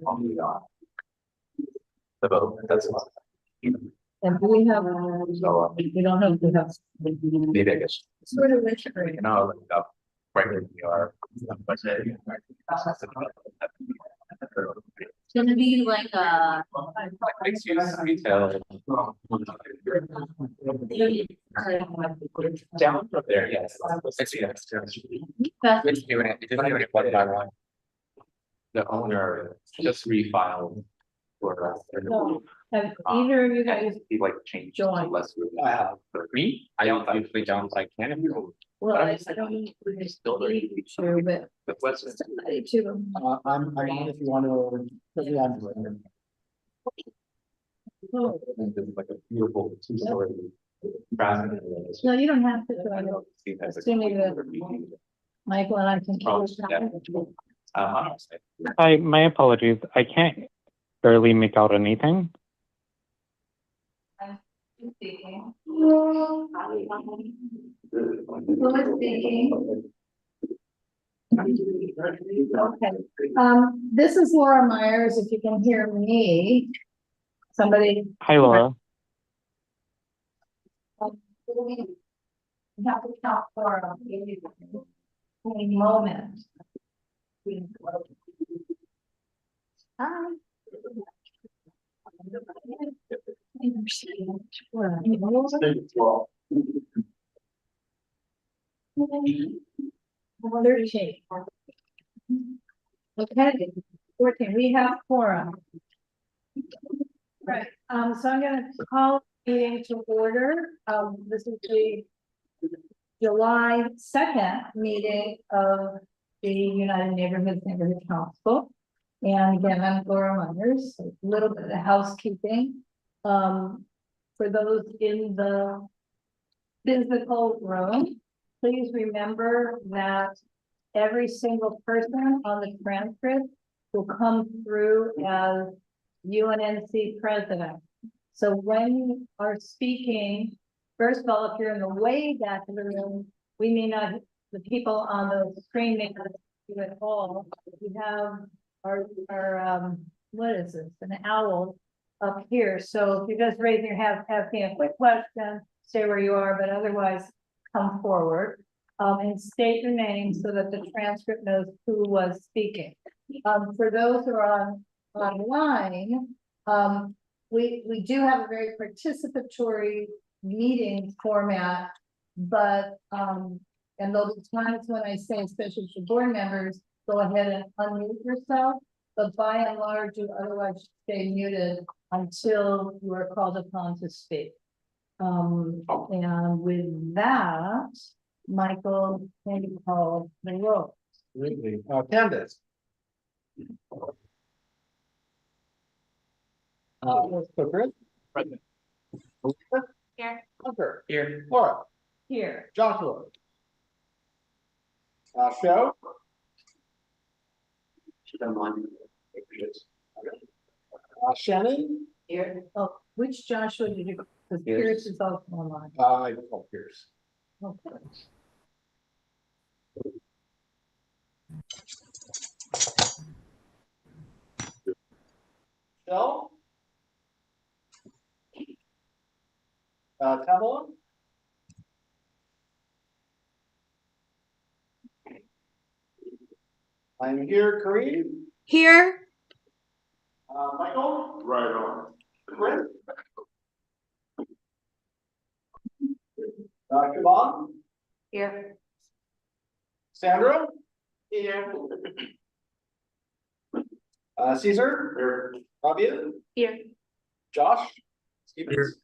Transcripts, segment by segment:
on the vote. That's a lot. And we have, So we don't know if we have. maybe I guess. Sort of which. You know, look it up right where we are. It's gonna be like a. Mixed use retail. Down from there, yes. It's, yeah, it's doing it. It's doing it one by one. The owner just refiled for us. No, have either of you guys, He like changed. to Join. less room. For me, I don't usually don't like can if you. well, I don't need to, but The what's. somebody to. I'm on if you want to put me on. Oh, Like a beautiful two-story. no, you don't have to. So I don't- Assuming that- Michael and I can. Hi, my apologies. I can't barely make out anything. Speaking. Who is speaking? Okay, this is Laura Myers, if you can hear me. Somebody. Hi, Laura. We have to count for a moment. Hi. Okay, 14, we have quorum. Right, so I'm gonna call the meeting to order. This is the July 2nd meeting of the United Neighborhood Council. And again, I'm Laura Myers, a little bit of housekeeping. For those in the physical room, please remember that every single person on the transcript will come through as UNNC president. So when you are speaking, first of all, if you're in the way back of the room, we may not, the people on the screen may not see you at all. We have our what is this, an owl up here. So if you just raise your hand, asking a quick question, stay where you are, but otherwise come forward. And state your name so that the transcript knows who was speaking. For those who are online, we do have a very participatory meeting format, but and there'll be times when I say, especially for board members, go ahead and unmute yourself, but by and large, you otherwise stay muted until you are called upon to speak. And with that, Michael, can you call the roll? Candace. Chris. Present. Here. Hunter. Here. Laura. Here. Joshua. Show. Shannon. Here. Oh, which Joshua did you, because Pierce is also online. I call Pierce. Okay. Shell. Tamala. I'm here, Kareem. Here. Michael. Right on. Chris. Siobhan. Here. Sandra. Here. Caesar. Here. Rabia. Here. Josh. Stevens.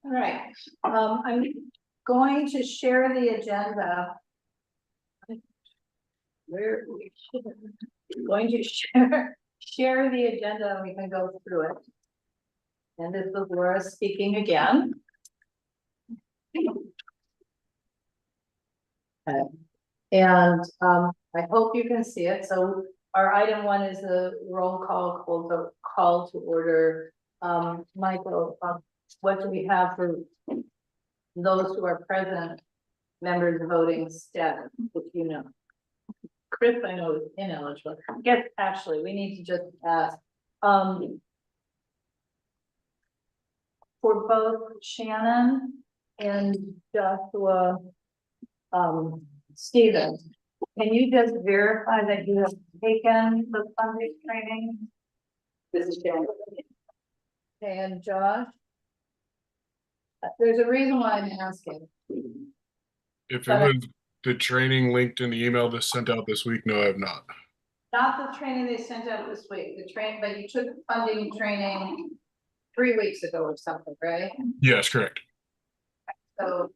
All right, I'm going to share the agenda. Where we should, going to share the agenda and we can go through it. And this is Laura speaking again. Okay. And I hope you can see it. So our item 1 is the roll call to order. Michael, what do we have for those who are present, members voting status, if you know? Chris, I know is ineligible. I guess actually, we need to just ask, for both Shannon and Joshua, Stevens, can you just verify that you have taken the funding training? This is Shannon. And Josh? There's a reason why I'm asking. If it But was the training linked in the email that's sent out this week, no, I have not. Not the training they sent out this week, but you took funding training 3 weeks ago or something, right? Yes, correct. So.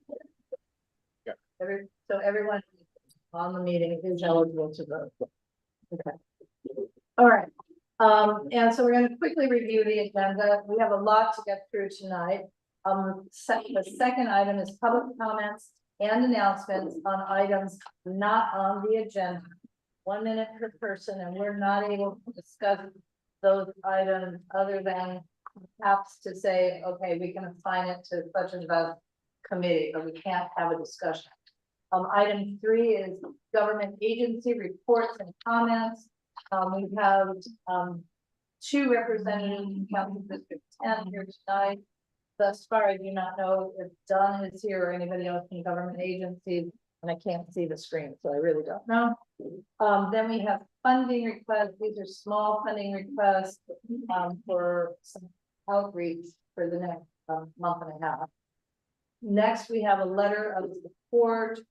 Yeah. So everyone on the meeting is eligible to vote. Okay. All right. And so we're going to quickly review the agenda. We have a lot to get through tonight. The second item is public comments and announcements on items not on the agenda. 1 minute per person, and we're not able to discuss those items other than perhaps to say, okay, we can assign it to such and such committee, but we can't have a discussion. Item 3 is government agency reports and comments. We have 2 representatives from Council District 10 here tonight. Thus far, I do not know if Don is here or anybody else from government agencies, and I can't see the screen, so I really don't know. Then we have funding requests. These are small funding requests for some outreach for the next month and a half. Next, we have a letter of support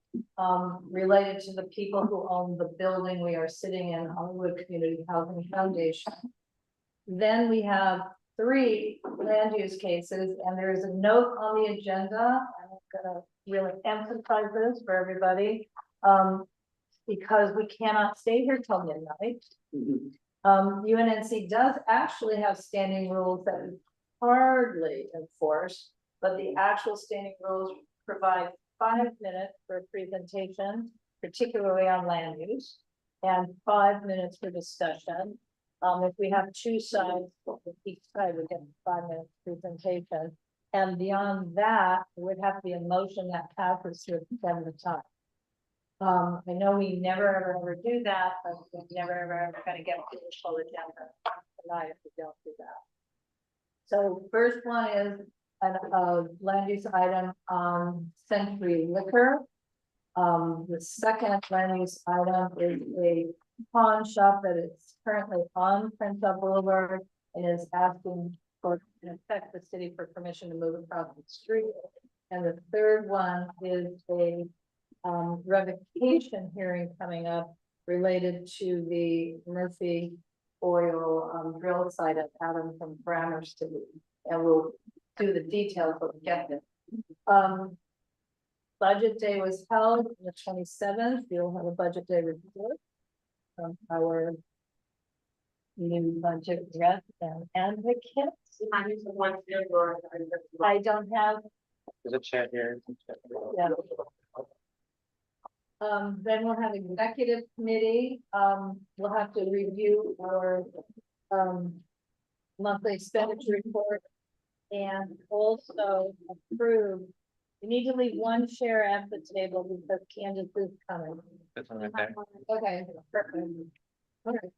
related to the people who own the building we are sitting in, Hollywood Community Housing Foundation. Then we have 3 land use cases, and there is a note on the agenda. I'm gonna really emphasize this for everybody, because we cannot stay here till midnight. UNNC does actually have standing rules that we hardly enforce, but the actual standing rules provide 5 minutes for a presentation, particularly on land use, and 5 minutes for discussion. If we have 2 sides, each side would get a 5-minute presentation. And beyond that, it would have to be a motion that passes to extend the time. I know we never ever do that, but we're never ever gonna get to the full agenda tonight if we don't do that. So first one is a land use item on Century Liquor. The second land use item is a pawn shop that is currently on Crenshaw Boulevard and is asking for, in effect, the city for permission to move across the street. And the third one is a revocation hearing coming up related to the Murphy oil drill site at Adam from Grammar City. And we'll do the details when we get there. Budget day was held on the 27th. We'll have a budget day report from our new budget rep and advocates. I don't have. There's a chat here. Yeah. Then we'll have executive committee. We'll have to review our monthly expenditure report and also approve. We need to leave 1 chair at the table because Candace is coming. This one right there. Okay, perfect. Okay.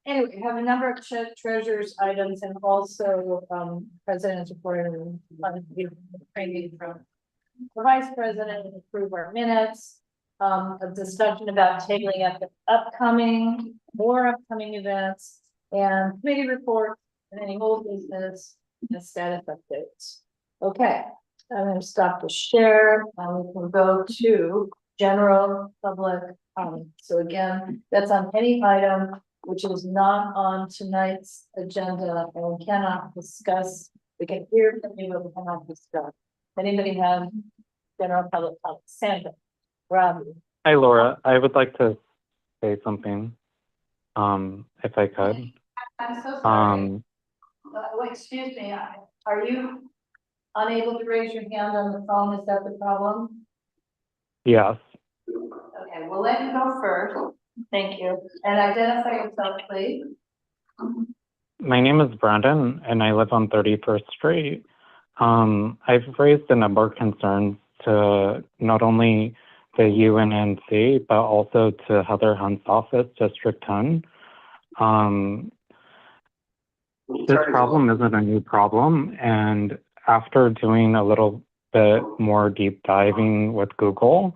Anyway, we have a number of treasurer's items and also president's report and training from the vice president to approve our minutes. A discussion about tabling up the more upcoming events and committee reports and any old business and status updates. Okay, I'm going to stop the share and we can go to general public comment. So again, that's on any item which is not on tonight's agenda and we cannot discuss. We can hear from you, but we cannot discuss. Anybody have general public comment? Sandra, Robbie. Hi, Laura. I would like to say something, if I could. I'm so sorry. Wait, excuse me. Are you unable to raise your hand on the phone? Is that the problem? Yes. Okay, we'll let you go first. Thank you. And identify yourself, please. My name is Brandon, and I live on 31st Street. I've raised a number of concerns to not only the UNNC, but also to Heather Hunt's office, District 10. This problem isn't a new problem, and after doing a little bit more deep diving with Google,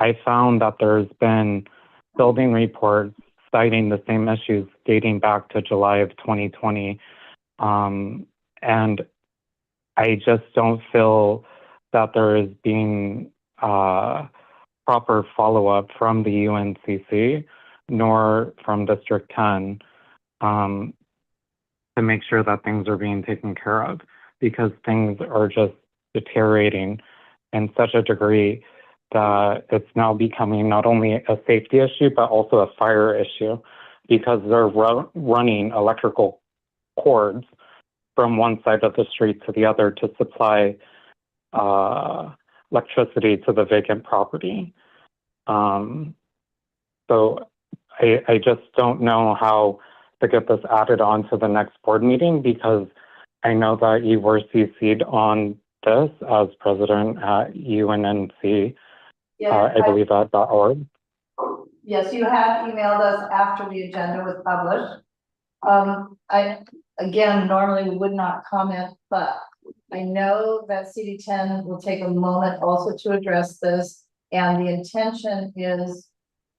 I found that there's been building reports citing the same issues dating back to July of 2020. And I just don't feel that there is being proper follow-up from the UNCC nor from District 10 to make sure that things are being taken care of, because things are just deteriorating in such a degree that it's now becoming not only a safety issue, but also a fire issue, because they're running electrical cords from one side of the street to the other to supply electricity to the vacant property. So I just don't know how to get this added on to the next board meeting, because I know that you were CC'd on this as president at UNNC, Yes, I believe at .org. yes, you had emailed us after the agenda was published. I, again, normally would not comment, but I know that CD10 will take a moment also to address this. And the intention is,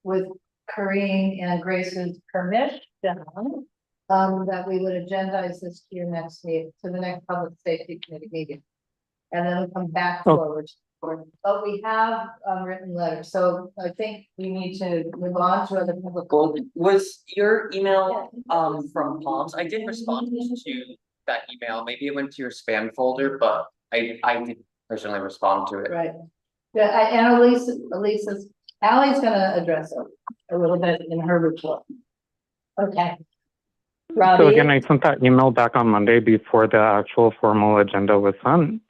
with Corinne and Grace's permission, that we would agendize this to your next meeting, to the next public safety committee meeting. And then we'll come back forward. But we have written letters, so I think we need to move on to other public. Was your email from Palms? I did respond to that email. Maybe it went to your spam folder, but I did personally respond to it. Right. Yeah, and Ally's gonna address it a little bit in her report. Okay. Robbie? So again, I sent that email back on Monday before the actual formal agenda was sent.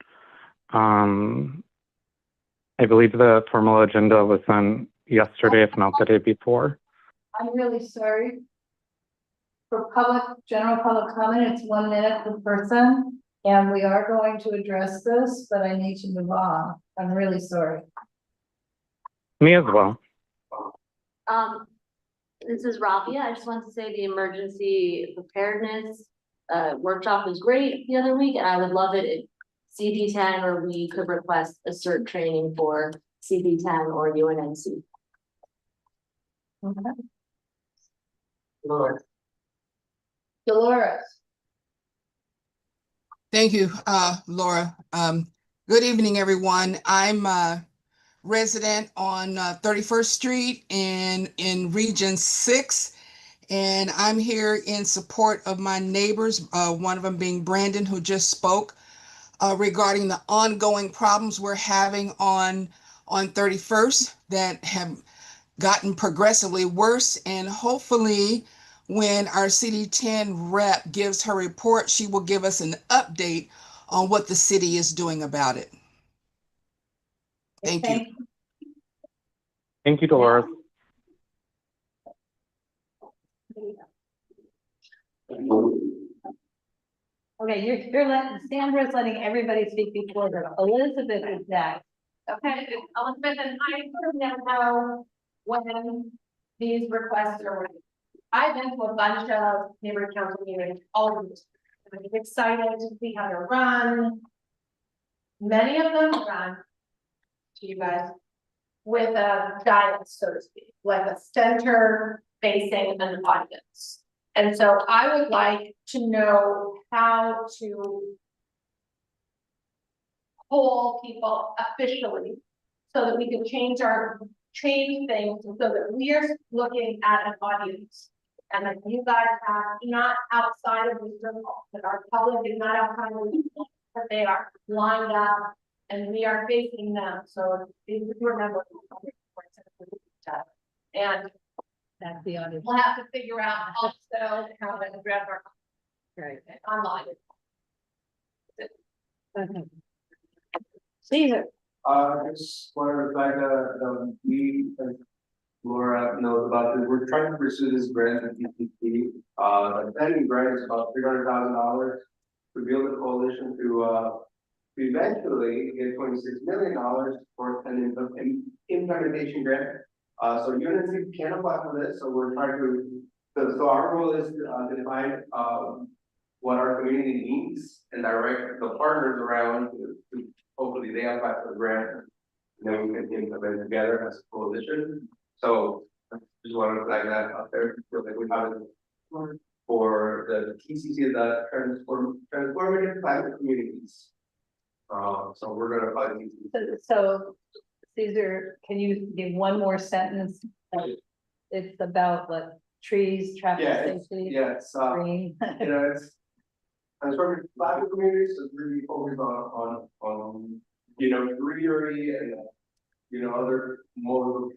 I believe the formal agenda was sent yesterday, if not the day before. I'm really sorry. For general public comment, it's 1 minute per person, and we are going to address this, but I need to move on. I'm really sorry. Me as well. This is Rabia. I just want to say the emergency preparedness workshop was great the other week, and I would love it if CD10 or we could request a cert training for CD10 or UNNC. Okay. Dolores. Thank you, Laura. Good evening, everyone. I'm a resident on 31st Street in Region 6, and I'm here in support of my neighbors, one of them being Brandon, who just spoke regarding the ongoing problems we're having on 31st that have gotten progressively worse, and hopefully when our CD10 rep gives her report, she will give us an update on what the city is doing about it. Thank you. Thank you, Dolores. Okay, you're letting, Sandra's letting everybody speak before her. Elizabeth is next. Okay, Elizabeth, and I sort of never know when these requests are ready. I've been to a bunch of neighborhood council meetings, all of these. I'm excited to see how they're run. Many of them run to you guys with a diet, so to speak, like a center facing an audience. And so I would like to know how to poll people officially so that we can change things so that we are looking at an audience. And that you guys have not outside of the circle, that our public is not outside of the circle, that they are lined up and we are facing them. So if you remember, and That's the audience. we'll have to figure out also how to address our online. Okay. Caesar. I just want to reflect that we, like Laura knows about this, we're trying to pursue this grant with PPP. The pending grant is about $300,000 to build a coalition to eventually get $26 million for an implementation grant. So Unnc can apply for this, so we're trying to, so our goal is to define, what our community needs and direct the partners around to hopefully they apply for the grant. And then we can implement together as a coalition. So just wanted to flag that out there, so that we have it for the TCC, the transformative climate communities. So we're gonna apply TCC. So Caesar, can you give one more sentence? It's about like trees, traffic safety, Yeah, it's, green. you know, it's transformative climate communities is really focused on, you know, greenery and, you know, other modes of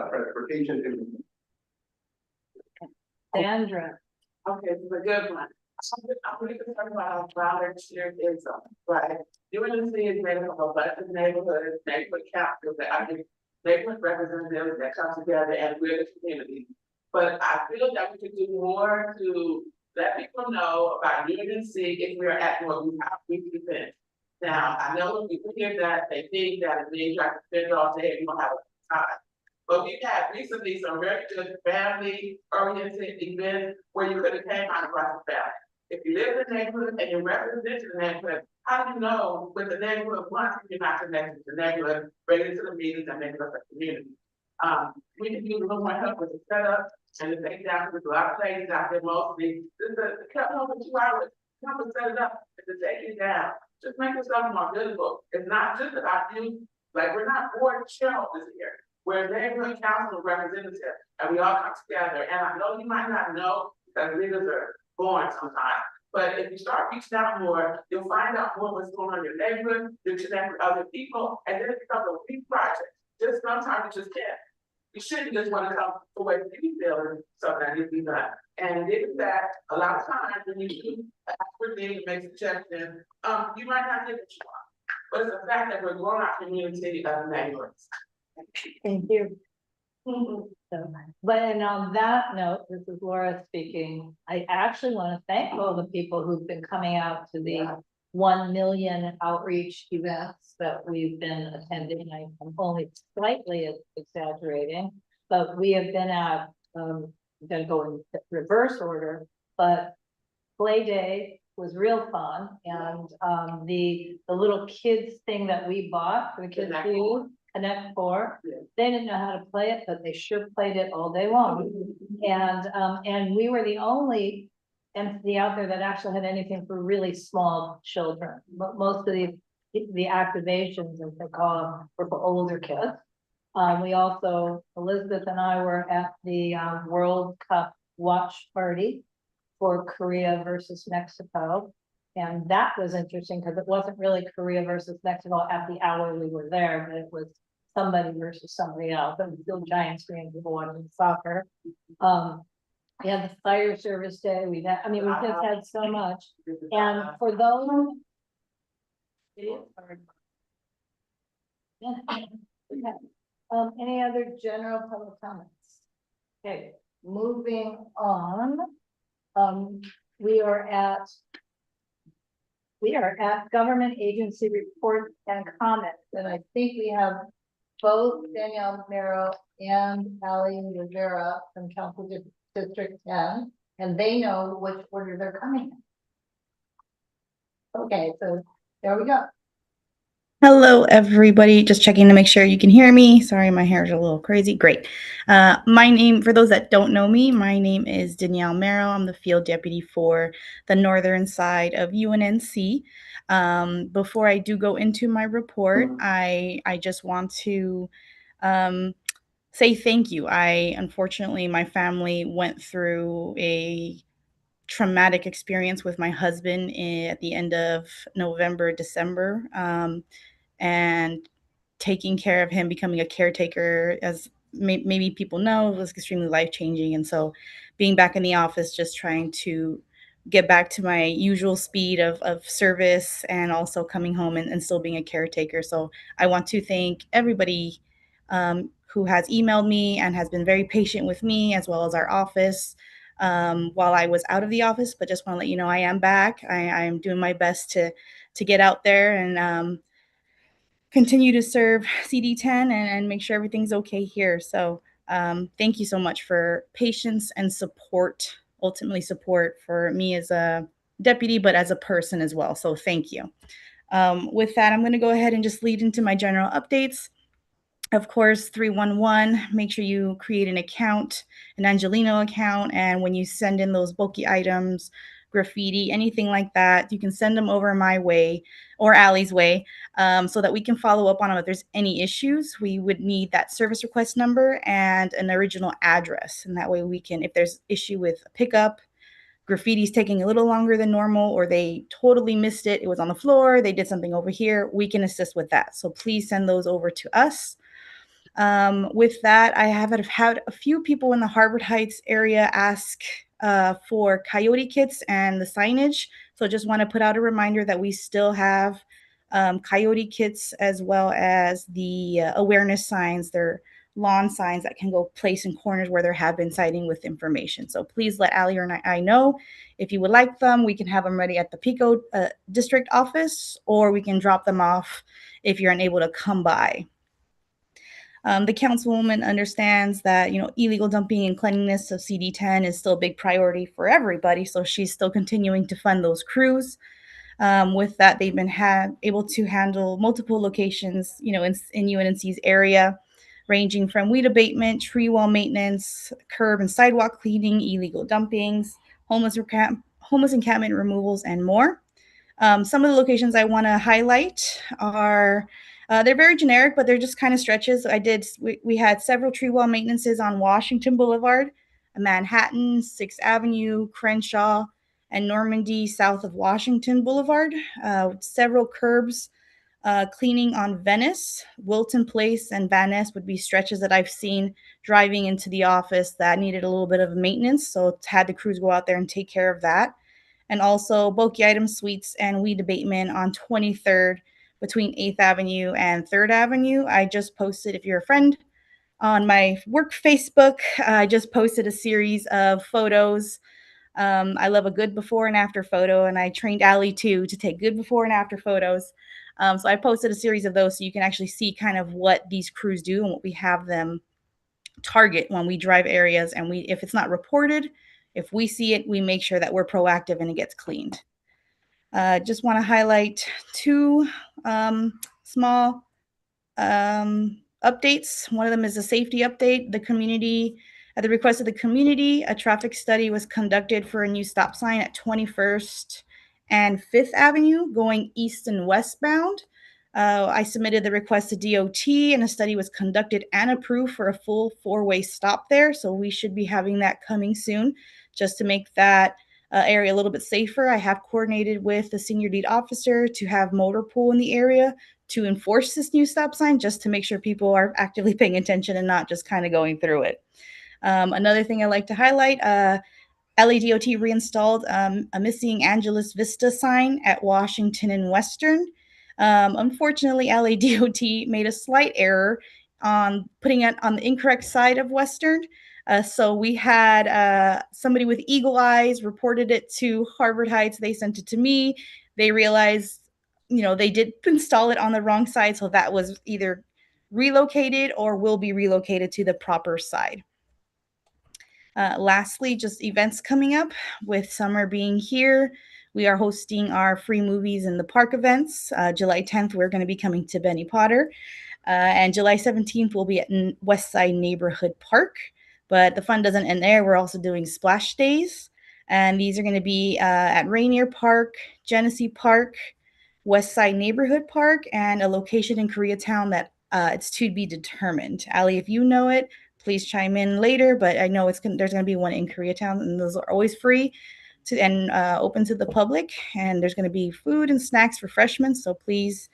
transportation. Sandra, Okay, this is a good one. I'm really concerned about volunteerism, right? UNC is made up of a bunch of neighborhood councils that I mean, neighborhood representatives that come together and we're the community. But I feel that we could do more to let people know about UNC if we're at what we have weekly events. Now, I know when people hear that, they think that it means I can spend all day and we don't have time. But we've had recently some very good family oriented events where you could have came out across the family. If you live in the neighborhood and you represent the neighborhood, how do you know with the neighborhood once you're not connected to the neighborhood, bring it to the meetings and make it a community? We can use a little more help with the setup and the take down, there's a lot of places out there mostly. This is kept over 2 hours, come and set it up and to take it down. Just make yourself more visible. It's not just about you, like we're not board shareholders here. We're a neighborhood council representative, and we all come together. And I know you might not know because leaders are born sometimes. But if you start reaching out more, you'll find out more what's going on in your neighborhood, you'll connect with other people, and then it becomes a big project. Just sometimes you just can't. You shouldn't just want to come for what you feel is something that needs to be done. And it is that a lot of times when you do ask for things and make suggestions, you might not get what you want. But it's the fact that we're growing our community of neighbors. thank you. So, but and on that note, this is Laura speaking. I actually want to thank all the people who've been coming out to the 1 million outreach events that we've been attending. I'm only slightly exaggerating, but we have been at, gonna go in reverse order, but Play Day was real fun, and the little kids thing that we bought for the kids to use, Connect Four, they didn't know how to play it, but they sure played it all day long. And we were the only entity out there that actually had anything for really small children. But most of the activations, as they call them, were for older kids. We also, Elizabeth and I were at the World Cup watch party for Korea versus Mexico. And that was interesting because it wasn't really Korea versus Mexico at the hour we were there, but it was somebody versus somebody else. It was still giant screen people watching soccer. We had the fire service day. We just had so much. And for those, it is hard. Yeah. Any other general public comments? Okay, moving on. We are at government agency reports and comments, and I think we have both Danielle Mero and Ali Rivera from Council District 10, and they know which order they're coming in. Okay, so there we go. Hello, everybody. Just checking to make sure you can hear me. Sorry, my hair is a little crazy. Great. My name, for those that don't know me, my name is Danielle Merrill. I'm the field deputy for the northern side of UNNC. Before I do go into my report, I just want to say thank you. Unfortunately, my family went through a traumatic experience with my husband at the end of November, December. And taking care of him, becoming a caretaker, as maybe people know, was extremely life-changing. And so being back in the office, just trying to get back to my usual speed of service, and also coming home and still being a caretaker. So I want to thank everybody who has emailed me and has been very patient with me, as well as our office, while I was out of the office. But just want to let you know I am back. I am doing my best to get out there and continue to serve CD10 and make sure everything's okay here. So thank you so much for patience and support, ultimately support for me as a deputy, but as a person as well. So thank you. With that, I'm going to go ahead and just lead into my general updates. Of course, 311, make sure you create an account, an Angelino account, and when you send in those bulky items, graffiti, anything like that, you can send them over my way or Allie's way so that we can follow up on them if there's any issues. We would need that service request number and an original address, and that way we can, if there's issue with a pickup, graffiti's taking a little longer than normal, or they totally missed it, it was on the floor, they did something over here, we can assist with that. So please send those over to us. With that, I have had a few people in the Harvard Heights area ask for coyote kits and the signage. So just want to put out a reminder that we still have coyote kits as well as the awareness signs. They're lawn signs that can go place in corners where there have been sighting with information. So please let Allie or I know if you would like them. We can have them ready at the Pico district office, or we can drop them off if you're unable to come by. The councilwoman understands that, you know, illegal dumping and cleanliness of CD10 is still a big priority for everybody. So she's still continuing to fund those crews. With that, they've been able to handle multiple locations, you know, in UNC's area, ranging from weed abatement, tree wall maintenance, curb and sidewalk cleaning, illegal dumpings, homeless encampment removals, and more. Some of the locations I want to highlight are, they're very generic, but they're just kind of stretches. We had several tree wall maintenances on Washington Boulevard, Manhattan, 6th Avenue, Crenshaw, and Normandy south of Washington Boulevard. Several curbs cleaning on Venice, Wilton Place, and Van Ness would be stretches that I've seen driving into the office that needed a little bit of maintenance. So had the crews go out there and take care of that. And also bulky item suites and weed abatement on 23rd between 8th Avenue and 3rd Avenue. I just posted, if you're a friend, on my work Facebook, I just posted a series of photos. I love a good before and after photo, and I trained Allie too to take good before and after photos. So I posted a series of those so you can actually see kind of what these crews do and what we have them target when we drive areas. And if it's not reported, if we see it, we make sure that we're proactive and it gets cleaned. Just want to highlight two small updates. One of them is a safety update. The community, at the request of the community, a traffic study was conducted for a new stop sign at 21st and 5th Avenue going east and westbound. I submitted the request to DOT, and a study was conducted and approved for a full 4-way stop there. So we should be having that coming soon just to make that area a little bit safer. I have coordinated with the senior lead officer to have motor pool in the area to enforce this new stop sign, just to make sure people are actively paying attention and not just kind of going through it. Another thing I like to highlight, LADOT reinstalled a missing Angeles Vista sign at Washington and Western. Unfortunately, LADOT made a slight error on putting it on the incorrect side of Western. So we had somebody with eagle eyes reported it to Harvard Heights. They sent it to me. They realized, you know, they did install it on the wrong side. So that was either relocated or will be relocated to the proper side. Lastly, just events coming up with summer being here. We are hosting our free movies in the park events. July 10th, we're going to be coming to Benny Potter. And July 17th, we'll be at Westside Neighborhood Park. But the fun doesn't end there. We're also doing splash days. And these are going to be at Rainier Park, Genesee Park, Westside Neighborhood Park, and a location in Koreatown that it's to be determined. Allie, if you know it, please chime in later, but I know there's going to be one in Koreatown, and those are always free and open to the public. And there's going to be food and snacks, refreshments. So please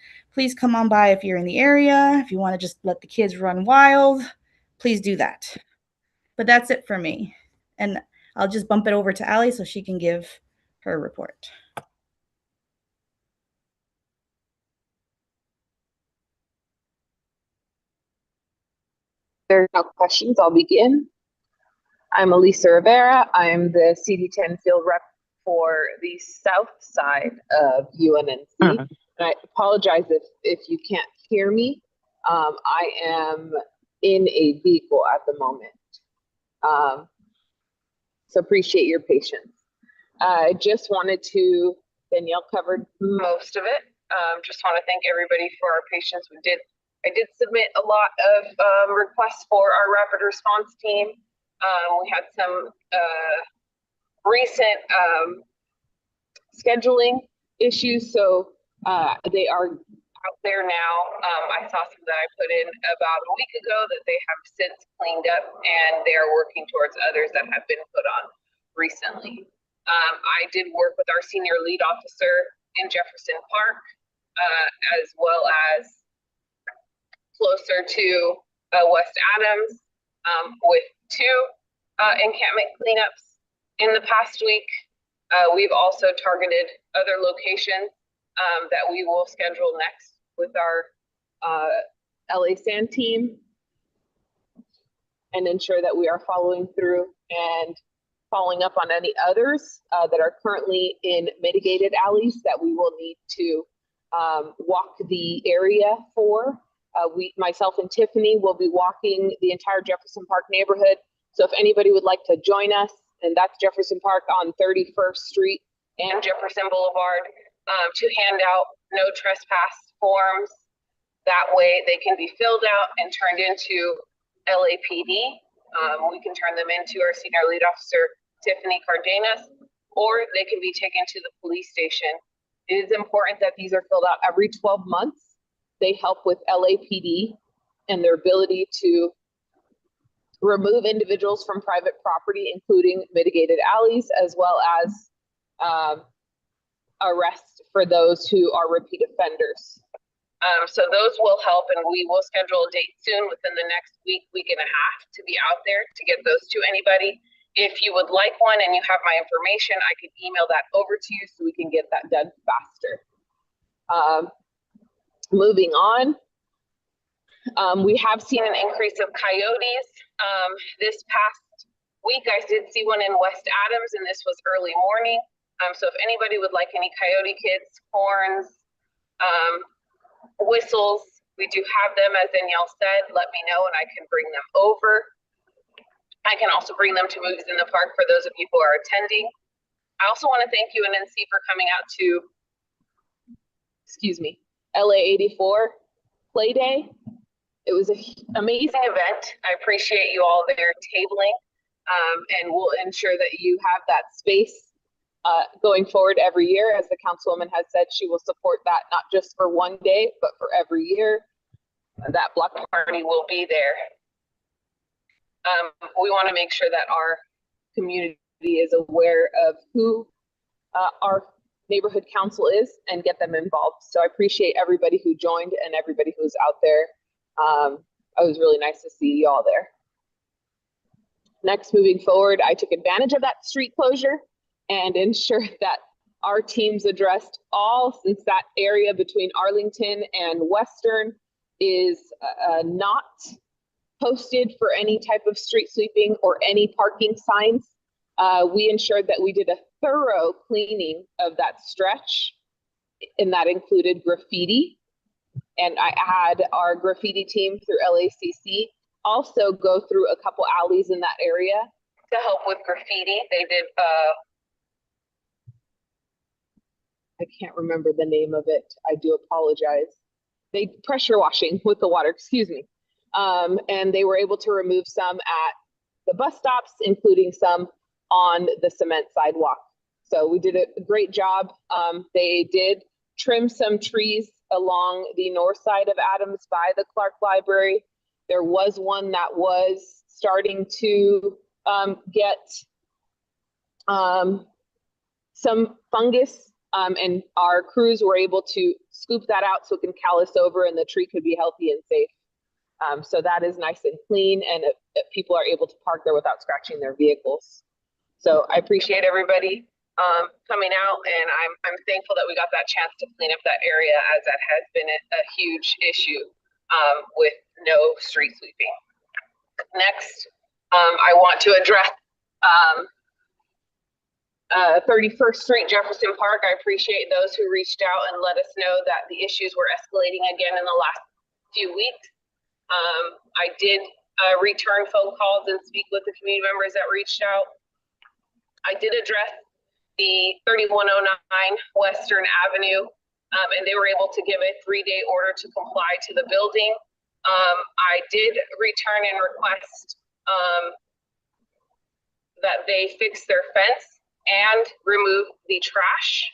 come on by if you're in the area. If you want to just let the kids run wild, please do that. But that's it for me. And I'll just bump it over to Allie so she can give her report. There are no questions. I'll begin. I'm Elisa Rivera. I'm the CD10 field rep for the south side of UNNC. And I apologize if you can't hear me. I am in a vehicle at the moment. So appreciate your patience. I just wanted to, Danielle covered most of it. Just want to thank everybody for our patience. I did submit a lot of requests for our rapid response team. We had some recent scheduling issues, so they are out there now. I saw some that I put in about a week ago that they have since cleaned up, and they are working towards others that have been put on recently. I did work with our senior lead officer in Jefferson Park, as well as closer to West Adams, with 2 encampment cleanups in the past week. We've also targeted other locations that we will schedule next with our LA Sand team, and ensure that we are following through and following up on any others that are currently in mitigated alleys that we will need to walk the area for. Myself and Tiffany will be walking the entire Jefferson Park neighborhood. So if anybody would like to join us, and that's Jefferson Park on 31st Street and Jefferson Boulevard, to hand out no trespass forms. That way they can be filled out and turned into LAPD. We can turn them into our senior lead officer, Tiffany Cardenas, or they can be taken to the police station. It is important that these are filled out every 12 months. They help with LAPD and their ability to remove individuals from private property, including mitigated alleys, as well as arrest for those who are repeat offenders. So those will help, and we will schedule a date soon within the next week and a half to be out there to get those to anybody. If you would like one and you have my information, I can email that over to you so we can get that done faster. Moving on, we have seen an increase of coyotes. This past week, I did see one in West Adams, and this was early morning. So if anybody would like any coyote kits, horns, whistles, we do have them, as Danielle said. Let me know and I can bring them over. I can also bring them to Movies in the Park for those of you who are attending. I also want to thank Unnc for coming out to, LA 84 Play Day. It was an amazing event. I appreciate you all there tabling, and we'll ensure that you have that space going forward every year. As the councilwoman has said, she will support that not just for one day, but for every year. That block party will be there. We want to make sure that our community is aware of who our neighborhood council is and get them involved. So I appreciate everybody who joined and everybody who's out there. It was really nice to see you all there. Next, moving forward, I took advantage of that street closure and ensured that our teams addressed all, since that area between Arlington and Western is not posted for any type of street sweeping or any parking signs. We ensured that we did a thorough cleaning of that stretch, and that included graffiti. And I had our graffiti team through LACC also go through a couple alleys in that area to help with graffiti. They did, I can't remember the name of it. I do apologize. They pressure washing with the water, excuse me. And they were able to remove some at the bus stops, including some on the cement sidewalk. So we did a great job. They did trim some trees along the north side of Adams by the Clark Library. There was one that was starting to get some fungus, and our crews were able to scoop that out so it can callus over and the tree could be healthy and safe. So that is nice and clean, and people are able to park there without scratching their vehicles. So I appreciate everybody coming out, and I'm thankful that we got that chance to clean up that area, as that has been a huge issue with no street sweeping. Next, I want to address 31st Street, Jefferson Park. I appreciate those who reached out and let us know that the issues were escalating again in the last few weeks. I did return phone calls and speak with the community members that reached out. I did address the 3109 Western Avenue, and they were able to give a 3-day order to comply to the building. I did return and request that they fix their fence and remove the trash,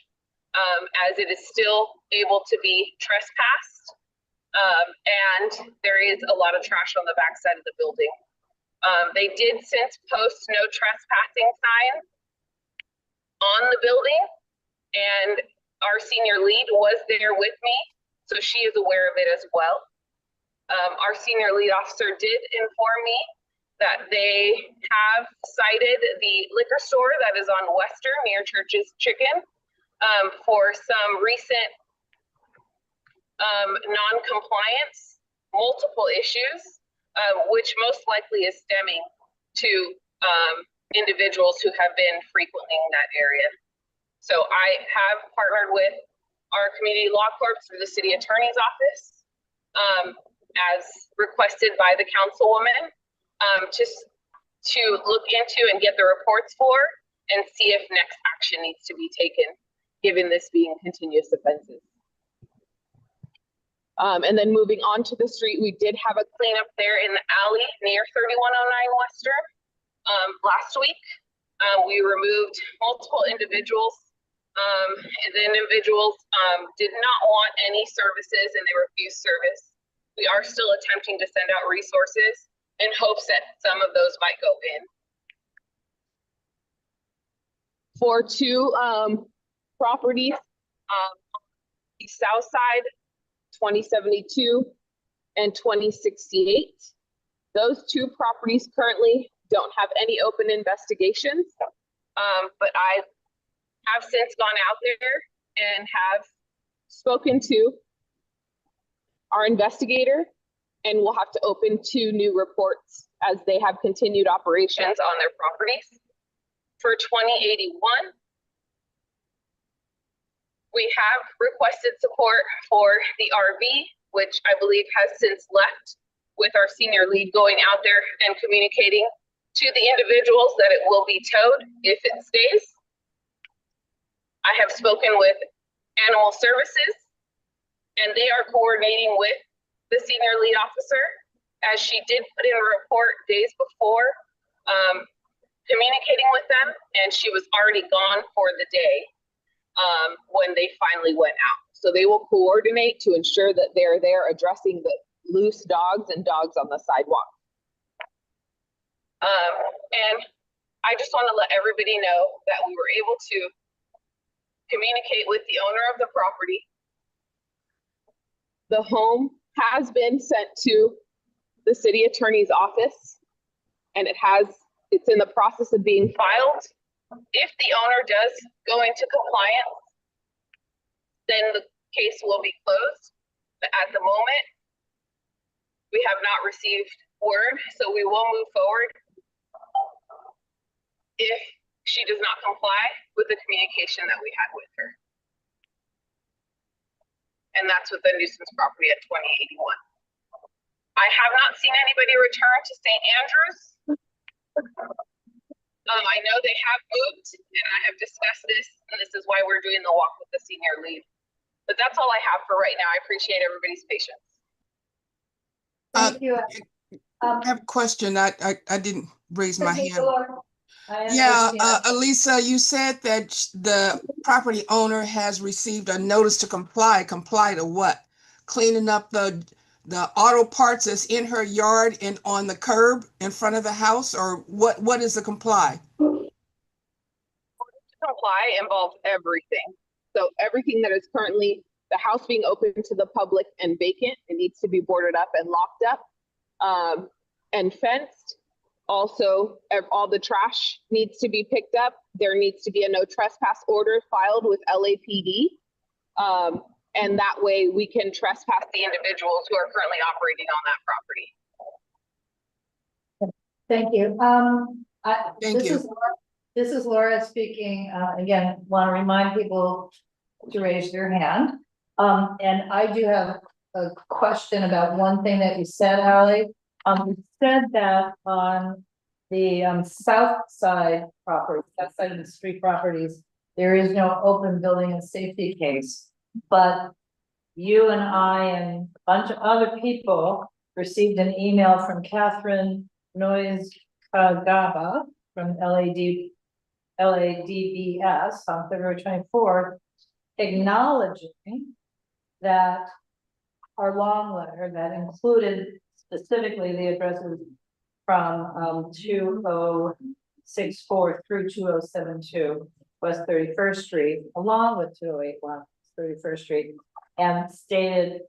as it is still able to be trespassed. And there is a lot of trash on the backside of the building. They did since post no trespassing sign on the building, and our senior lead was there with me, so she is aware of it as well. Our senior lead officer did inform me that they have cited the liquor store that is on Western near Church's Chicken for some recent non-compliance, multiple issues, which most likely is stemming to individuals who have been frequenting that area. So I have partnered with our community law corps through the city attorney's office, as requested by the councilwoman, just to look into and get the reports for and see if next action needs to be taken, given this being continuous offenses. And then moving on to the street, we did have a cleanup there in the alley near 3109 Western last week. We removed multiple individuals. The individuals did not want any services and they refused service. We are still attempting to send out resources in hopes that some of those might go in. For 2 properties, the south side, 2072 and 2068. Those 2 properties currently don't have any open investigations, but I have since gone out there and have spoken to our investigator, and we'll have to open 2 new reports as they have continued operations on their properties. For 2081, we have requested support for the RV, which I believe has since left, with our senior lead going out there and communicating to the individuals that it will be towed if it stays. I have spoken with Animal Services, and they are coordinating with the senior lead officer, as she did put in a report days before, communicating with them, and she was already gone for the day when they finally went out. So they will coordinate to ensure that they're there addressing the loose dogs and dogs on the sidewalk. And I just want to let everybody know that we were able to communicate with the owner of the property. The home has been sent to the city attorney's office, and it's in the process of being filed. If the owner does go into compliance, then the case will be closed. But at the moment, we have not received word, so we will move forward if she does not comply with the communication that we had with her. And that's with the nuisance property at 2081. I have not seen anybody return to St. Andrews. I know they have moved, and I have discussed this, and this is why we're doing the walk with the senior lead. But that's all I have for right now. I appreciate everybody's patience. Thank you. I have a question. I didn't raise my hand. I Yeah, understand. Elisa, you said that the property owner has received a notice to comply. Comply to what? Cleaning up the auto parts that's in her yard and on the curb in front of the house, or what is the comply? Comply involves everything. So everything that is currently the house being open to the public and vacant, it needs to be boarded up and locked up and fenced. Also, all the trash needs to be picked up. There needs to be a no trespass order filed with LAPD. And that way we can trespass the individuals who are currently operating on that property. Thank you. Thank you. This is Laura speaking. Again, want to remind people to raise their hand. And I do have a question about one thing that you said, Ally. You said that on the south side property, that side of the street properties, there is no open building and safety case. But you and I and a bunch of other people received an email from Catherine Noyes Gaba from LADBS on February 24th, acknowledging that our long letter that included specifically the addresses from 2064 through 2072 West 31st Street, along with 2081 31st Street, and stated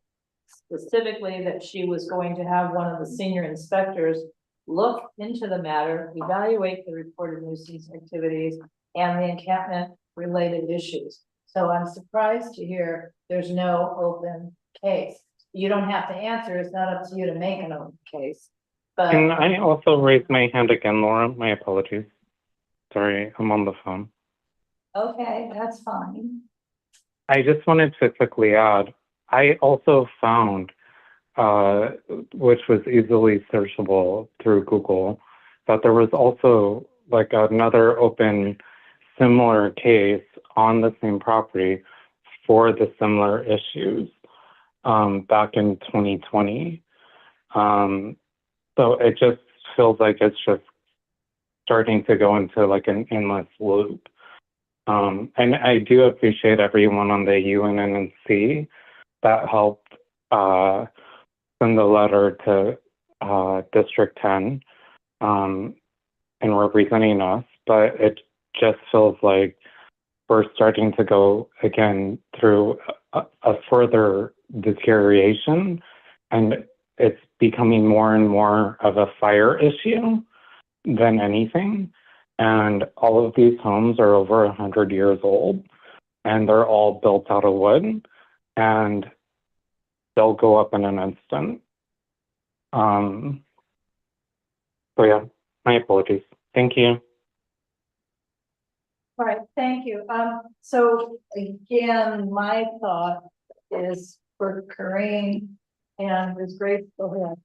specifically that she was going to have one of the senior inspectors look into the matter, evaluate the reported nuisance activities and the encampment related issues. So I'm surprised to hear there's no open case. You don't have to answer, it's not up to you to make an open case. But Can I also raise my hand again, Laura? My apologies. Sorry, I'm on the phone. okay, that's fine. I just wanted to quickly add, I also found, which was easily searchable through Google, that there was also like another open similar case on the same property for the similar issues back in 2020. So it just feels like it's just starting to go into like an endless loop. And I do appreciate everyone on the UNNC that helped send the letter to District 10 in representing us, but it just feels like we're starting to go again through a further deterioration, and it's becoming more and more of a fire issue than anything. And all of these homes are over 100 years old, and they're all built out of wood, and they'll go up in an instant. So yeah, my apologies. Thank you. All right, thank you. So again, my thought is for Corinne and is Grace still here?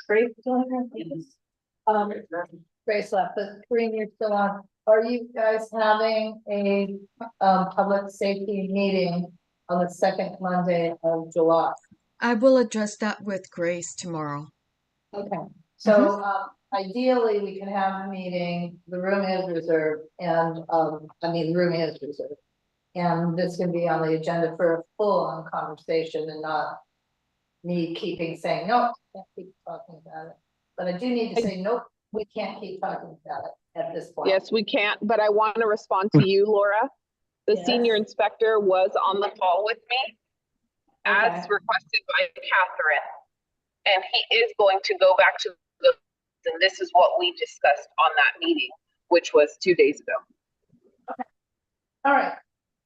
Grace still here? Grace left, but Corinne, you're still on. Are you guys having a public safety meeting on the second Monday of July? I will address that with Grace tomorrow. Okay, so ideally we can have a meeting, the room is reserved, and the room is reserved. And this can be on the agenda for a full-on conversation and not me saying, nope, can't keep talking about it. But I do need to say, nope, we can't keep talking about it at this point. Yes, we can't, but I want to respond to you, Laura. The Yes. senior inspector was on the call with me as requested by Catherine. And he is going to go back to the, and this is what we discussed on that meeting, which was 2 days ago. Okay. All right.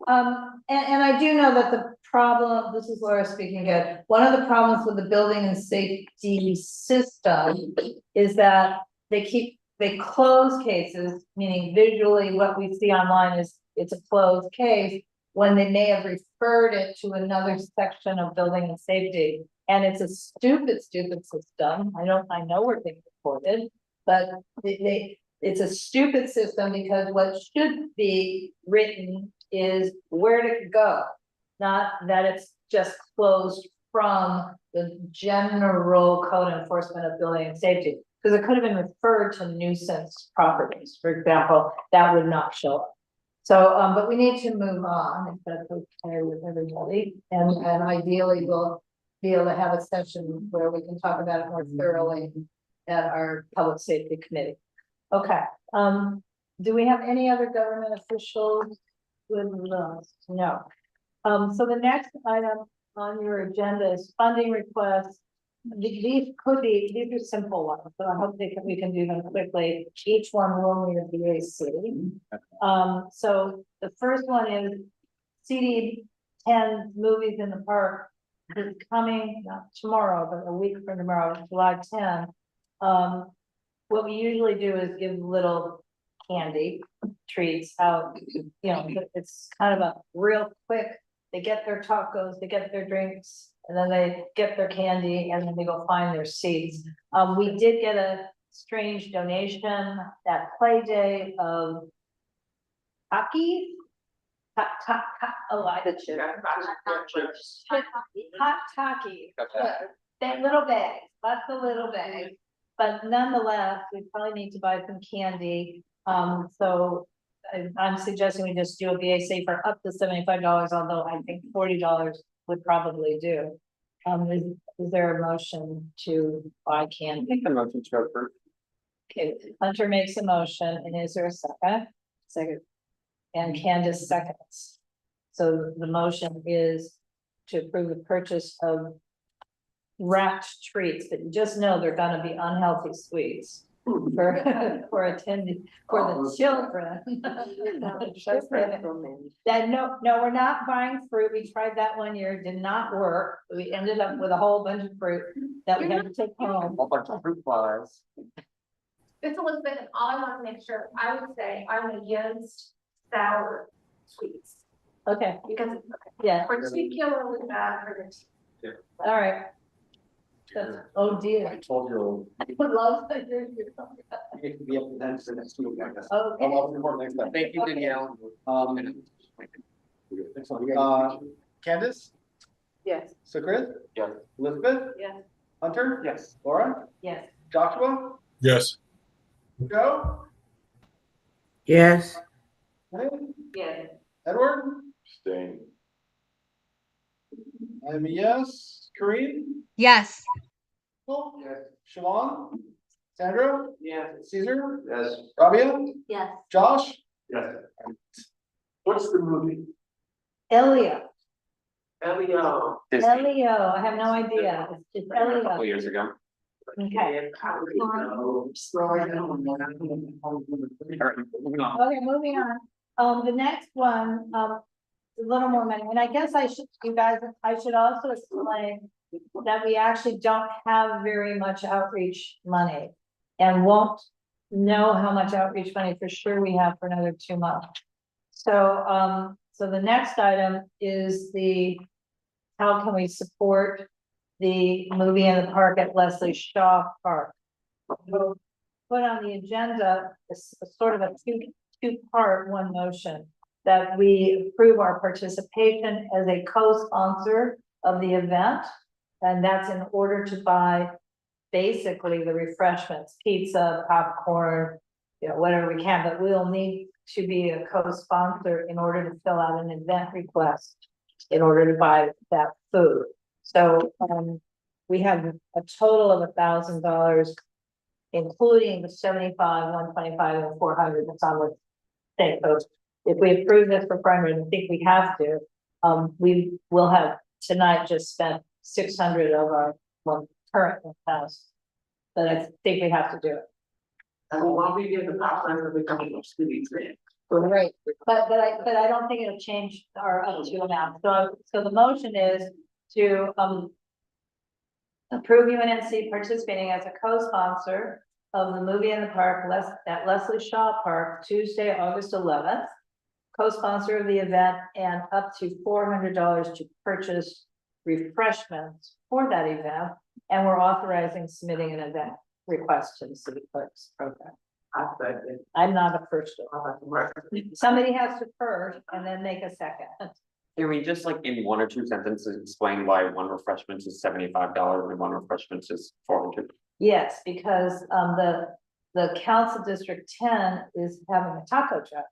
And I do know that the problem, this is Laura speaking again, one of the problems with the building and safety system is that they close cases, meaning visually what we see online is it's a closed case when they may have referred it to another section of building and safety. And it's a stupid system. I know we're being recorded, but it's a stupid system because what should be written is where to go, not that it's just closed from the general code enforcement of building and safety. Because it could have been referred to nuisance properties, for example, that would not show up. So, but we need to move on if that's okay with everybody. And ideally we'll be able to have a session where we can talk about it more thoroughly at our public safety committee. Okay. Do we have any other government officials with us? No. So the next item on your agenda is funding requests. These are simple ones, so I hope we can do them quickly. Each one will need a BAC. So the first one is CD 10 movies in the park. Is coming not tomorrow, but a week from tomorrow, July 10. What we usually do is give little candy treats out. You know, it's kind of a real quick they get their tacos, they get their drinks, and then they get their candy, and then they go find their seats. We did get a strange donation that play day of Takis. Oh, I did shit. Hot Takis. That little bags, lots of little bags. But nonetheless, we probably need to buy some candy. So I'm suggesting we just do a BAC for up to $75, although I think $40 would probably do. Is there a motion to buy candy? Make the motion to approve. Okay, Hunter makes a motion, and is there a second? Second. And Candace seconds. So the motion is to approve the purchase of wrapped treats, but you just know they're gonna be unhealthy sweets for attending, for the children. That, no, we're not buying fruit. We tried that one year, did not work. We ended up with a whole bunch of fruit that we had to take home. A bunch of fruit flies. It's Elizabeth, and all I want to make sure, I would say I'm against sour sweets. Okay, Because it's yeah, particularly bad for the teeth. all right. Oh dear. I told you. I would love to hear you. You can be up to them for next week, I guess. Okay. I'll report next time. Thank you, Danielle. Candace, Yes. Chris, Yes. Elizabeth, Yes. Hunter, Yes. Laura, Yes. Joshua, Yes. Joe, Yes. Lynn, Yes. Edward, Staying. I'm a yes, Kareem, Yes. Siobhan, Sandra, Yeah. Caesar, Yes. Rabia, Yes. Josh, Yes. What's the movie? Elio, Elio. Disney, Elio, I have no idea. It's a couple Elio. years ago. Okay. All right, moving on. Okay, moving on. The next one, a little more money, and I guess I should, you guys, I should also explain that we actually don't have very much outreach money and won't know how much outreach money for sure we have for another 2 months. So, so the next item is how can we support the movie in the park at Leslie Shaw Park? So, put on the agenda is sort of a two-part one motion that we approve our participation as a co-sponsor of the event. And that's in order to buy basically the refreshments, pizza, popcorn, whatever we can, but we'll need to be a co-sponsor in order to fill out an event request in order to buy that food. So, we have a total of $1,000, including the 75, 125, and 400 that's on the thing. So if we approve this for primary, I think we have to, we will have tonight just spent 600 of our current house. But I think we have to do it. While we get the popcorn, we're becoming a student grant. Right, but I don't think it'll change our up to amount. So the motion is to approve UNC participating as a co-sponsor of the movie in the park at Leslie Shaw Park, Tuesday, August 11th. Co-sponsor of the event and up to $400 to purchase refreshments for that event. And we're authorizing submitting an event request to the city clerk's program. I'm not a first. Somebody has to first and then make a second. Can we just like in 1 or 2 sentences explain why one refreshment is $75 and one refreshment is 400? Yes, because the council district 10 is having a taco truck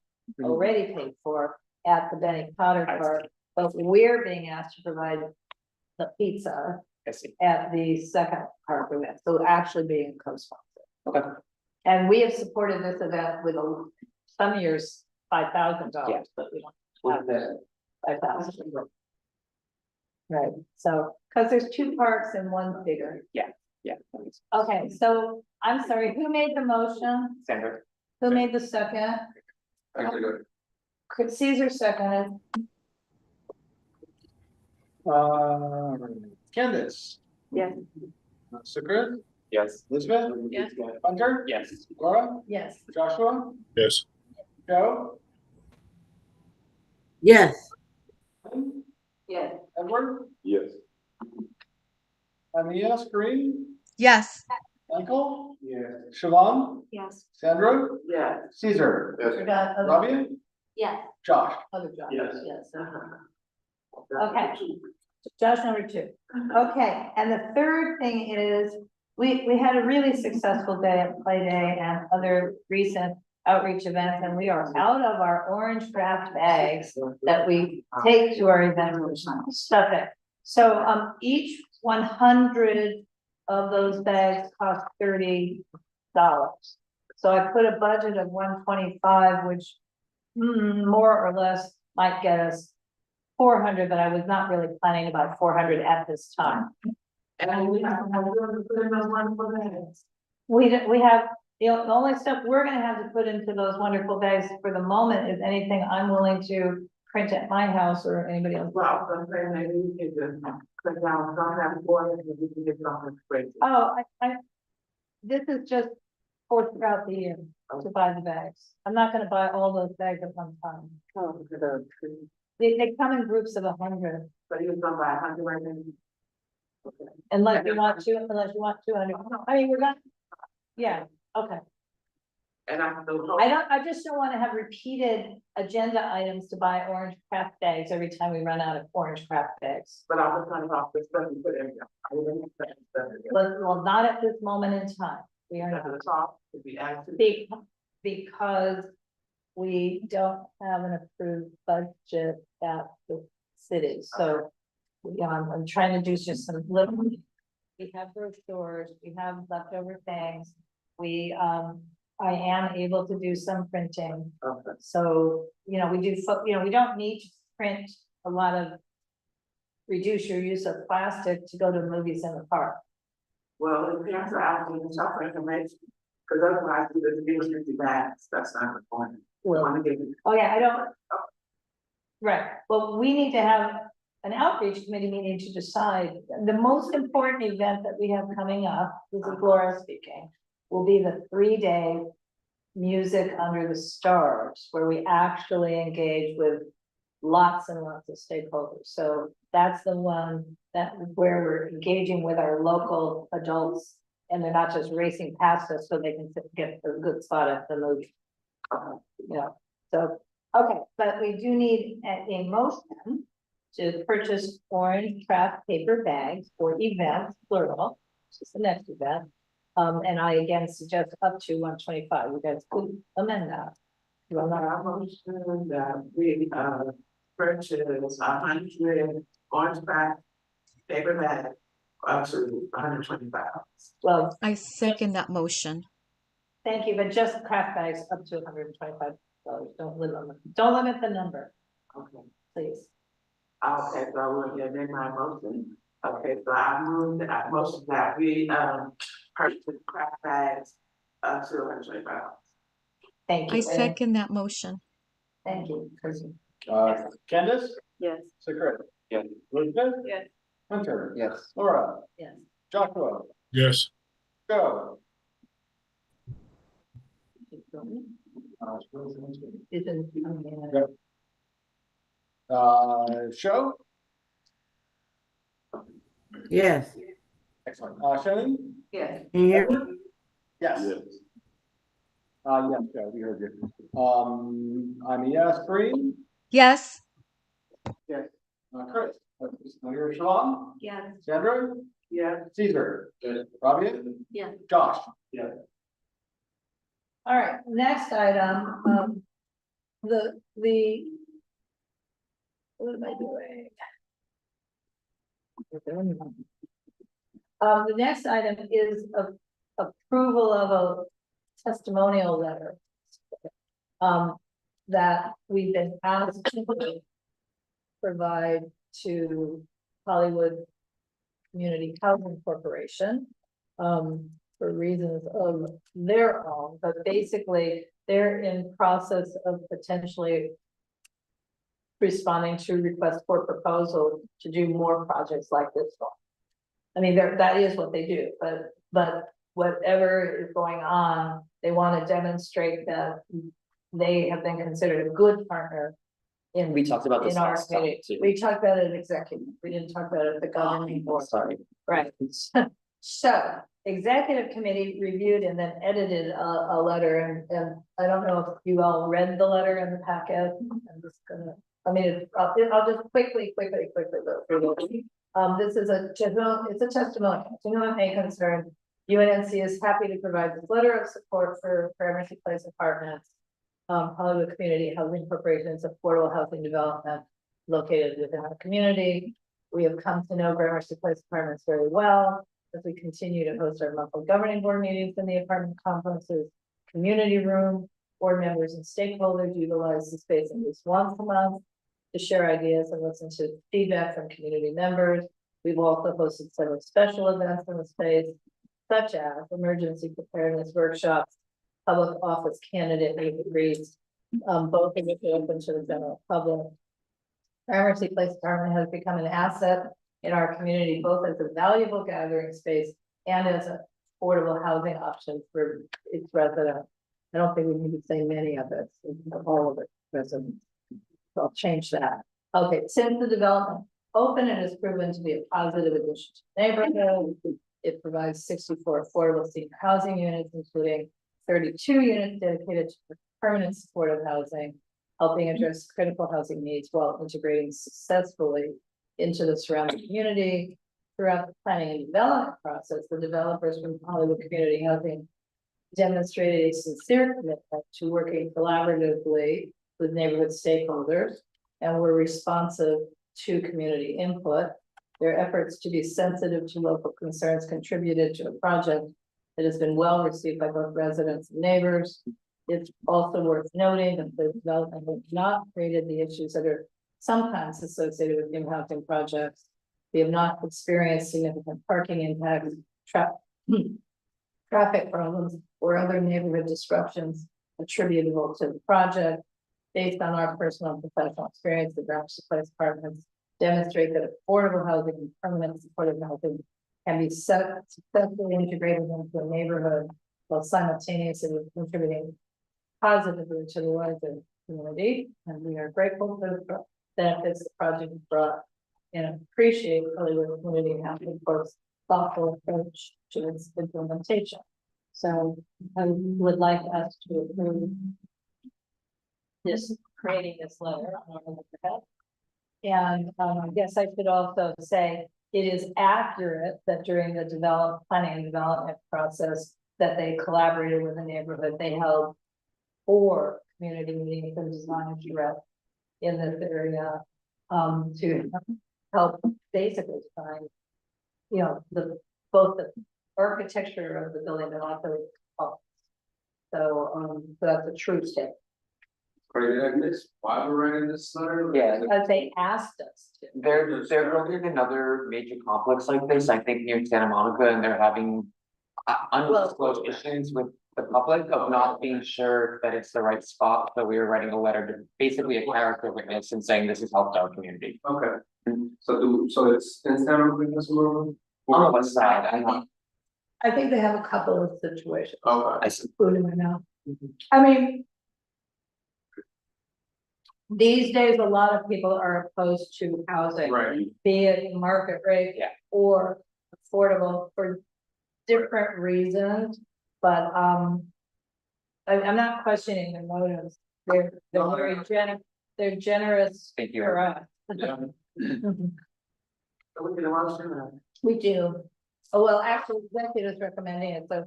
already paid for at the Benny Potter Park, but we're being asked to provide the pizza I see. at the second park event, so actually being a co-sponsor. Okay. And we have supported this event with some years $5,000, Yeah. but we don't have the 5,000. Right, so, because there's 2 parks and 1 bigger. Yeah. Okay, so I'm sorry, who made the motion? Sandra. Who made the second? Could Caesar seconded? Candace. Yes. Chris, Yes. Elizabeth. Yes. Hunter, Yes. Laura, Yes. Joshua, Yes. Joe, Yes. Yeah. Edward, Yes. Mia, Green, Yes. Michael, Yes. Siobhan, Yes. Sandra, Yeah. Caesar, Forgot other, Rabia, Yes. Josh. other jobs. Yes. Yes. Uh-huh. Okay. Josh number 2. Okay, and the third thing is, we had a really successful day at Play Day and other recent outreach events, and we are out of our orange craft bags that we take to our events, stuff it. So, each 100 of those bags cost $30. So I put a budget of 125, which more or less might get us 400, but I was not really planning about 400 at this time. And we have to put in those wonderful bags. We have, the only stuff we're gonna have to put into those wonderful bags for the moment is anything I'm willing to print at my house or anybody else. Well, I'm saying maybe we could just cut down, don't have boys, and we can get something crazy. Oh, this is just for throughout the year to buy the bags. I'm not gonna buy all those bags at one time. Oh, They come in groups of 100, so you was gonna buy 100 right now? Okay. unless you want 200. I mean, we're not, yeah, okay. And I still. I just don't wanna have repeated agenda items to buy orange craft bags every time we run out of orange craft bags. But I was trying to talk this stuff and put in there. I wouldn't expect stuff in there. Well, not at this moment in time. We are At not. the top, to be active. Because we don't have an approved budget at the city, so. I'm trying to do just some little, we have brochures, we have leftover things. I am able to do some printing, Okay. so, we do, we don't need to print a lot of. Reduce your use of plastic to go to movies in the park. Well, if parents are asking the tougher information, because otherwise we just give us 50 bags, that's not the point. We wanna give you. Oh, yeah, I don't. Right, well, we need to have an outreach committee meeting to decide, the most important event that we have coming up, this is Laura speaking, will be the 3-day Music Under the Stars, where we actually engage with lots and lots of stakeholders. So that's the one where we're engaging with our local adults, and they're not just racing past us so they can get a good spot at the movie. So, okay, but we do need a motion to purchase orange craft paper bags for events, plural, which is the next event. And I again suggest up to 125. You guys could amend that. You will not. I motion that we, purchase 100 orange back paper bag up to 125. Well, I second that motion. thank you, but just craft bags up to $125. Don't limit the number, Okay. please. Okay, so I will amend my motion. Okay, so I move that, I motion that we, purchase craft bags up to 125. Thank you. I second that motion. Thank you. Candace, Yes. Secret. Yes. Elizabeth. Yes. Hunter. Yes. Laura, Yes. Joshua, Yes. Joe. Show, Yes. excellent, Shannon, Yes. Can you hear me? yes. Yes, Joe, we heard you. I'm a yes, Green, Yes. yes, Chris, you're Siobhan, Yes. Sandra, Yeah. Caesar, Rabia, Yeah. Josh. Yeah. All right, next item, the. What am I doing? The next item is approval of a testimonial letter. That we've been asked to provide to Hollywood Community Housing Corporation. For reasons of their own, but basically they're in process of potentially responding to requests for proposal to do more projects like this one. I mean, that is what they do, but whatever is going on, they want to demonstrate that they have been considered a good partner in. We talked about this in our last time, committee. too. We talked about it in executive, we didn't talk about it at the governing board. Sorry. Right. So, executive committee reviewed and then edited a letter, and I don't know if you all read the letter in the packet. I'm just gonna, I mean, I'll just quickly go through it. This is it's a testimony, to whom it may concern. UNC is happy to provide this letter of support for Gramercy Place Apartments, Hollywood Community Housing Corporation's affordable housing development located within our community. We have come to know Gramercy Place Apartments very well as we continue to host our monthly governing board meetings in the apartment complexes, community room. Board members and stakeholders utilize the space at least once a month to share ideas and listen to feedback from community members. We've also hosted several special events in the space, such as emergency preparedness workshops, public office candidate meet and greets, both of which are open to the general public. Gramercy Place Apartment has become an asset in our community, both as a valuable gathering space and as an affordable housing option for its residents. I don't think we need to say many of it, all of it residents. So I'll change that. Okay, since the development opened, it has proven to be a positive addition to the neighborhood. It provides 64 affordable senior housing units, including 32 units dedicated to permanent supportive housing, helping address critical housing needs while integrating successfully into the surrounding community. Throughout the planning and development process, the developers from Hollywood Community Housing demonstrated a sincere commitment to working collaboratively with neighborhood stakeholders and were responsive to community input. Their efforts to be sensitive to local concerns contributed to a project that has been well received by both residents and neighbors. It's also worth noting that the development has not created the issues that are sometimes associated with new housing projects. We have not experienced significant parking impacts, traffic problems, or other neighborhood disruptions attributable to the project. Based on our personal and professional experience, the Gramercy Place Apartments demonstrate that affordable housing and permanent supportive housing can be successfully integrated into a neighborhood while simultaneously contributing positively to the larger community. And we are grateful for the benefits the project brought and appreciate Hollywood Community Housing Corp's thoughtful approach to its implementation. So I would like us to approve this, creating this letter on our letterhead. And I guess I should also say it is accurate that during the planning and development process that they collaborated with the neighborhood. They held 4 community meetings and design direct in this area to help basically find, you know, both the architecture of the building and also its costs. So that's a true statement. Did I miss why we're writing this letter? Yeah. Because they asked us to. They're building another major complex like this, I think near Santa Monica, and they're having undisclosed issues with the public of not being sure that it's the right spot. So we were writing a letter to basically a character witness and saying this has helped our community. Okay, so it's in Santa Monica, this one? On the west side, I think they have a couple of situations. Okay. I see. Food in my mouth. I mean, these days, a lot of people are opposed to housing, Right. be it market rate or affordable for different reasons. But I'm not questioning their motives. They're very generous. They're generous. Thank you. For us. Yeah. We do. Oh, well, actually, executive is recommending it, so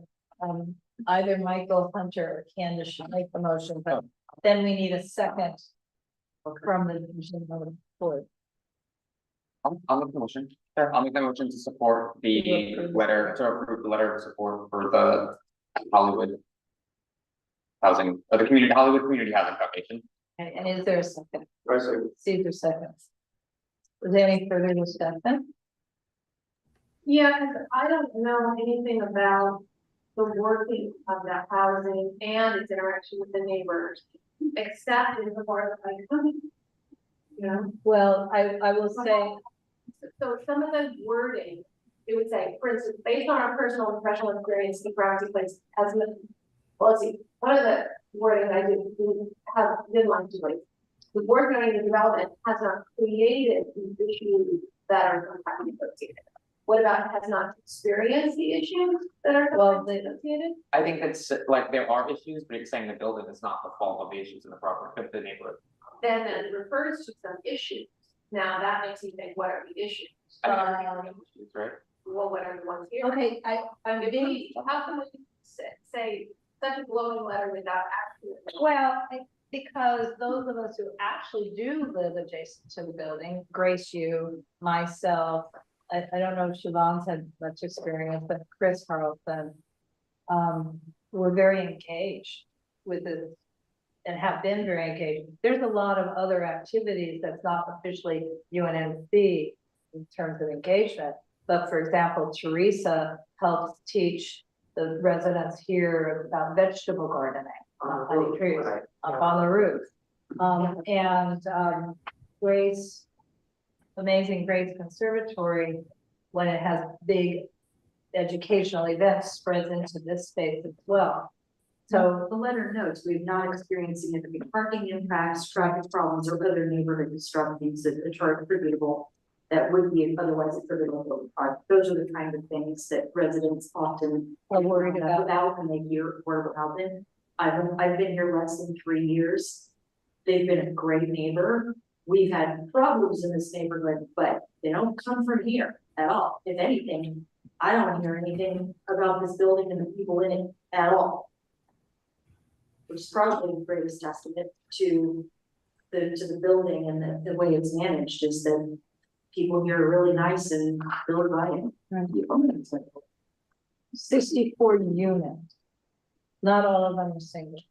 either Michael Hunter or Candace should make the motion, but then we need a second from the division of the board. I'll make the motion. Sure. I'll make the motion to support the letter, to approve the letter of support for the Hollywood housing, or the Hollywood Community Housing Foundation. And is there a second? Right. Caesar seconds. Was there any further discussion? Yeah, 'cause I don't know anything about the working of that housing and its interaction with the neighbors, except in the part of like, you know. Well, I will say, So some of the wording, it would say, for instance, based on our personal and professional experience, the Gramercy Place has been, well, let's see, one of the wording I didn't like to like, the board zoning development has not created the issues that are sometimes associated. What about has not experienced the issues that are sometimes associated? I think that's like there are issues, but you're saying the building is not the fault of the issues in the property of the neighborhood. Then it refers to some issues. Now that makes me think, what are the issues? Issues, right? Well, what are the ones here? Okay, I'm being, How can we say such a glowing letter without actually? well, because those of us who actually do live adjacent to the building, Grace, you, myself, I don't know if Siobhan's had much experience, but Chris Carlson, were very engaged with this and have been very engaged. There's a lot of other activities that's not officially UNNC in terms of engagement. But for example, Teresa helps teach the residents here about vegetable gardening, honey trees up on the roof. Grace, Amazing Grace Conservatory, when it has big educational events, spreads into this space as well. So the letter notes, we've not experienced significant parking impacts, traffic problems, or other neighborhood disruptions that are attributable that would be otherwise attributable to the park. Those are the kind of things that residents often are worried about when they hear word about them. I've been here less than 3 years. They've been a great neighbor. We've had problems in this neighborhood, but they don't come from here at all. If anything, I don't hear anything about this building and the people in it at all. Which is probably the greatest testament to the building and the way it's managed is that people here are really nice and really right. 64 units. Not all of them are single.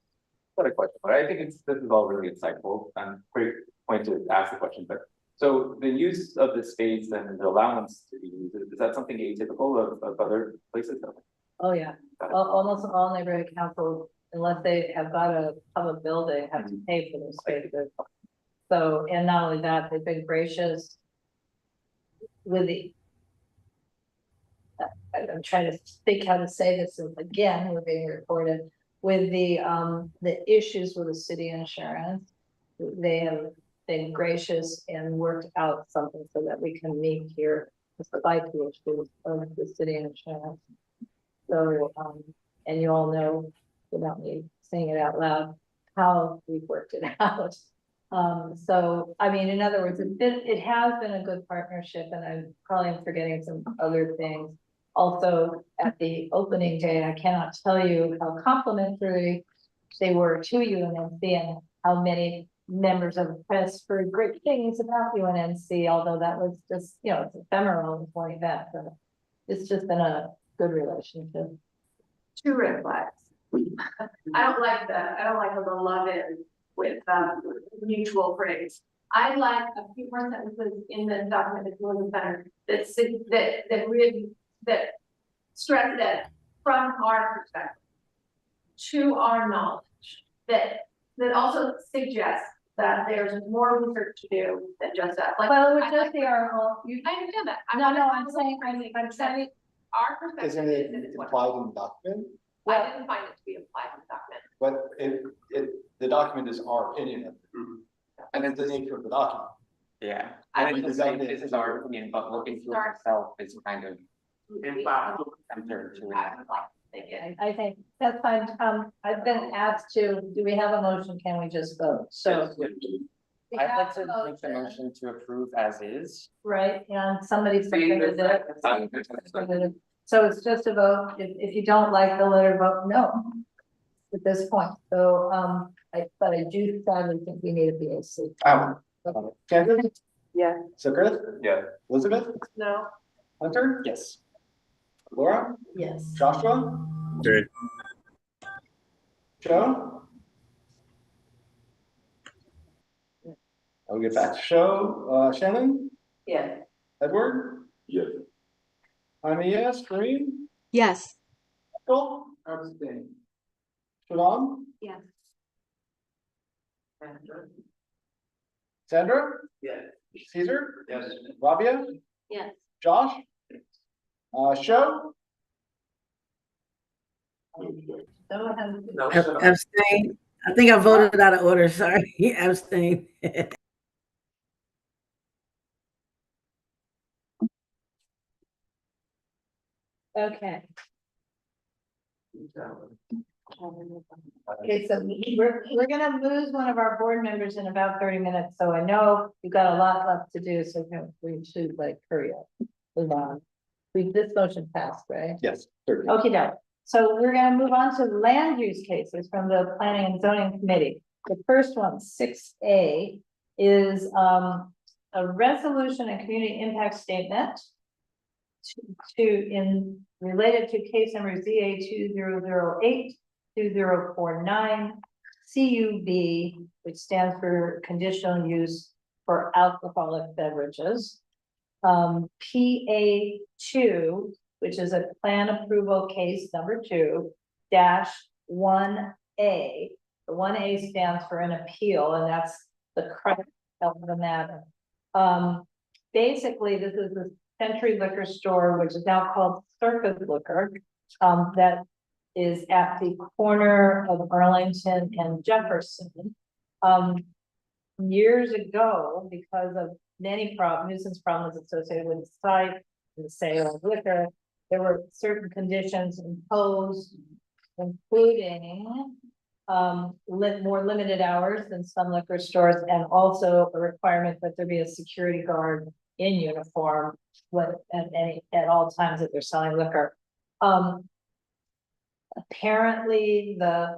Got a question, but I think this is all really insightful and great point to ask the question, but so the use of the space and the allowance to be used, is that something atypical of other places? Oh, yeah. Almost all neighborhood councils, unless they have got a public building, have to pay for those spaces. So, and not only that, they've been gracious with the, I'm trying to think how to say this, and again, we're being recorded, with the issues with the city insurance. They have been gracious and worked out something so that we can meet here despite the issues of the city insurance. So, and you all know, without me saying it out loud, how we've worked it out. So, I mean, in other words, it has been a good partnership, and I'm probably forgetting some other things. Also, at the opening day, I cannot tell you how complimentary they were to UNNC and how many members of the press heard great things about UNNC, although that was just, you know, it's ephemeral, it's one event, but it's just been a good relationship. 2 red flags. I don't like the beloved with mutual praise. I like a few more sentences in the document that's really better that really stress that from our perspective, to our knowledge, that also suggests that there's more research to do than just that. Like, Well, it would just be our own. I understand that. I'm saying, I'm saying. Our perspective Isn't is it that it's what implied in the document? I didn't find it to be implied in the document. But the document is our opinion of it. And it's the nature of the document. Yeah, and it's just saying this is our opinion, but looking through itself is kind of counter to it. I think that's fine. I've been asked to, do we have a motion? Can we just vote? So. we I'd have like to a make the motion to approve as is. Right, and somebody seconded it. So it's just a vote. If you don't like the letter, vote no at this point. So, but I do sadly think we need a BAC. Kendra? Yeah. So Chris? Yeah. Elizabeth? No. Hunter? Yes. Laura? Yes. Joshua? Okay. Joe? I'll get back to show. Shannon? Yeah. Edward? Yes. I'm a yes. Green? Yes. Michael? Abstain. Siobhan? Yes. Sandra? Yes. Caesar? Yes. Rabia? Yes. Josh? Show? Go ahead. No. Abstain. I think I voted out of order, sorry, abstain. Okay. Okay, so we're gonna lose one of our board members in about 30 minutes, so I know you've got a lot left to do, so we should like hurry up. Move on. This motion passed, right? Yes. Certainly. Okay, now, so we're gonna move on to land use cases from the Planning and Zoning Committee. The first one, 6A, is a resolution and community impact statement related to case number ZA 2008-2049 CUB, which stands for conditional use for alcoholic beverages. PA2, which is a plan approval case number 2-1A. The 1A stands for an appeal, and that's the crux of the matter. Basically, this is the Century Liquor Store, which is now called Circus Liquor, that is at the corner of Arlington and Jefferson. Years ago, because of many nuisance problems associated with the site and the sale of liquor, there were certain conditions imposed, including more limited hours than some liquor stores, and also a requirement that there be a security guard in uniform at all times that they're selling liquor. Apparently the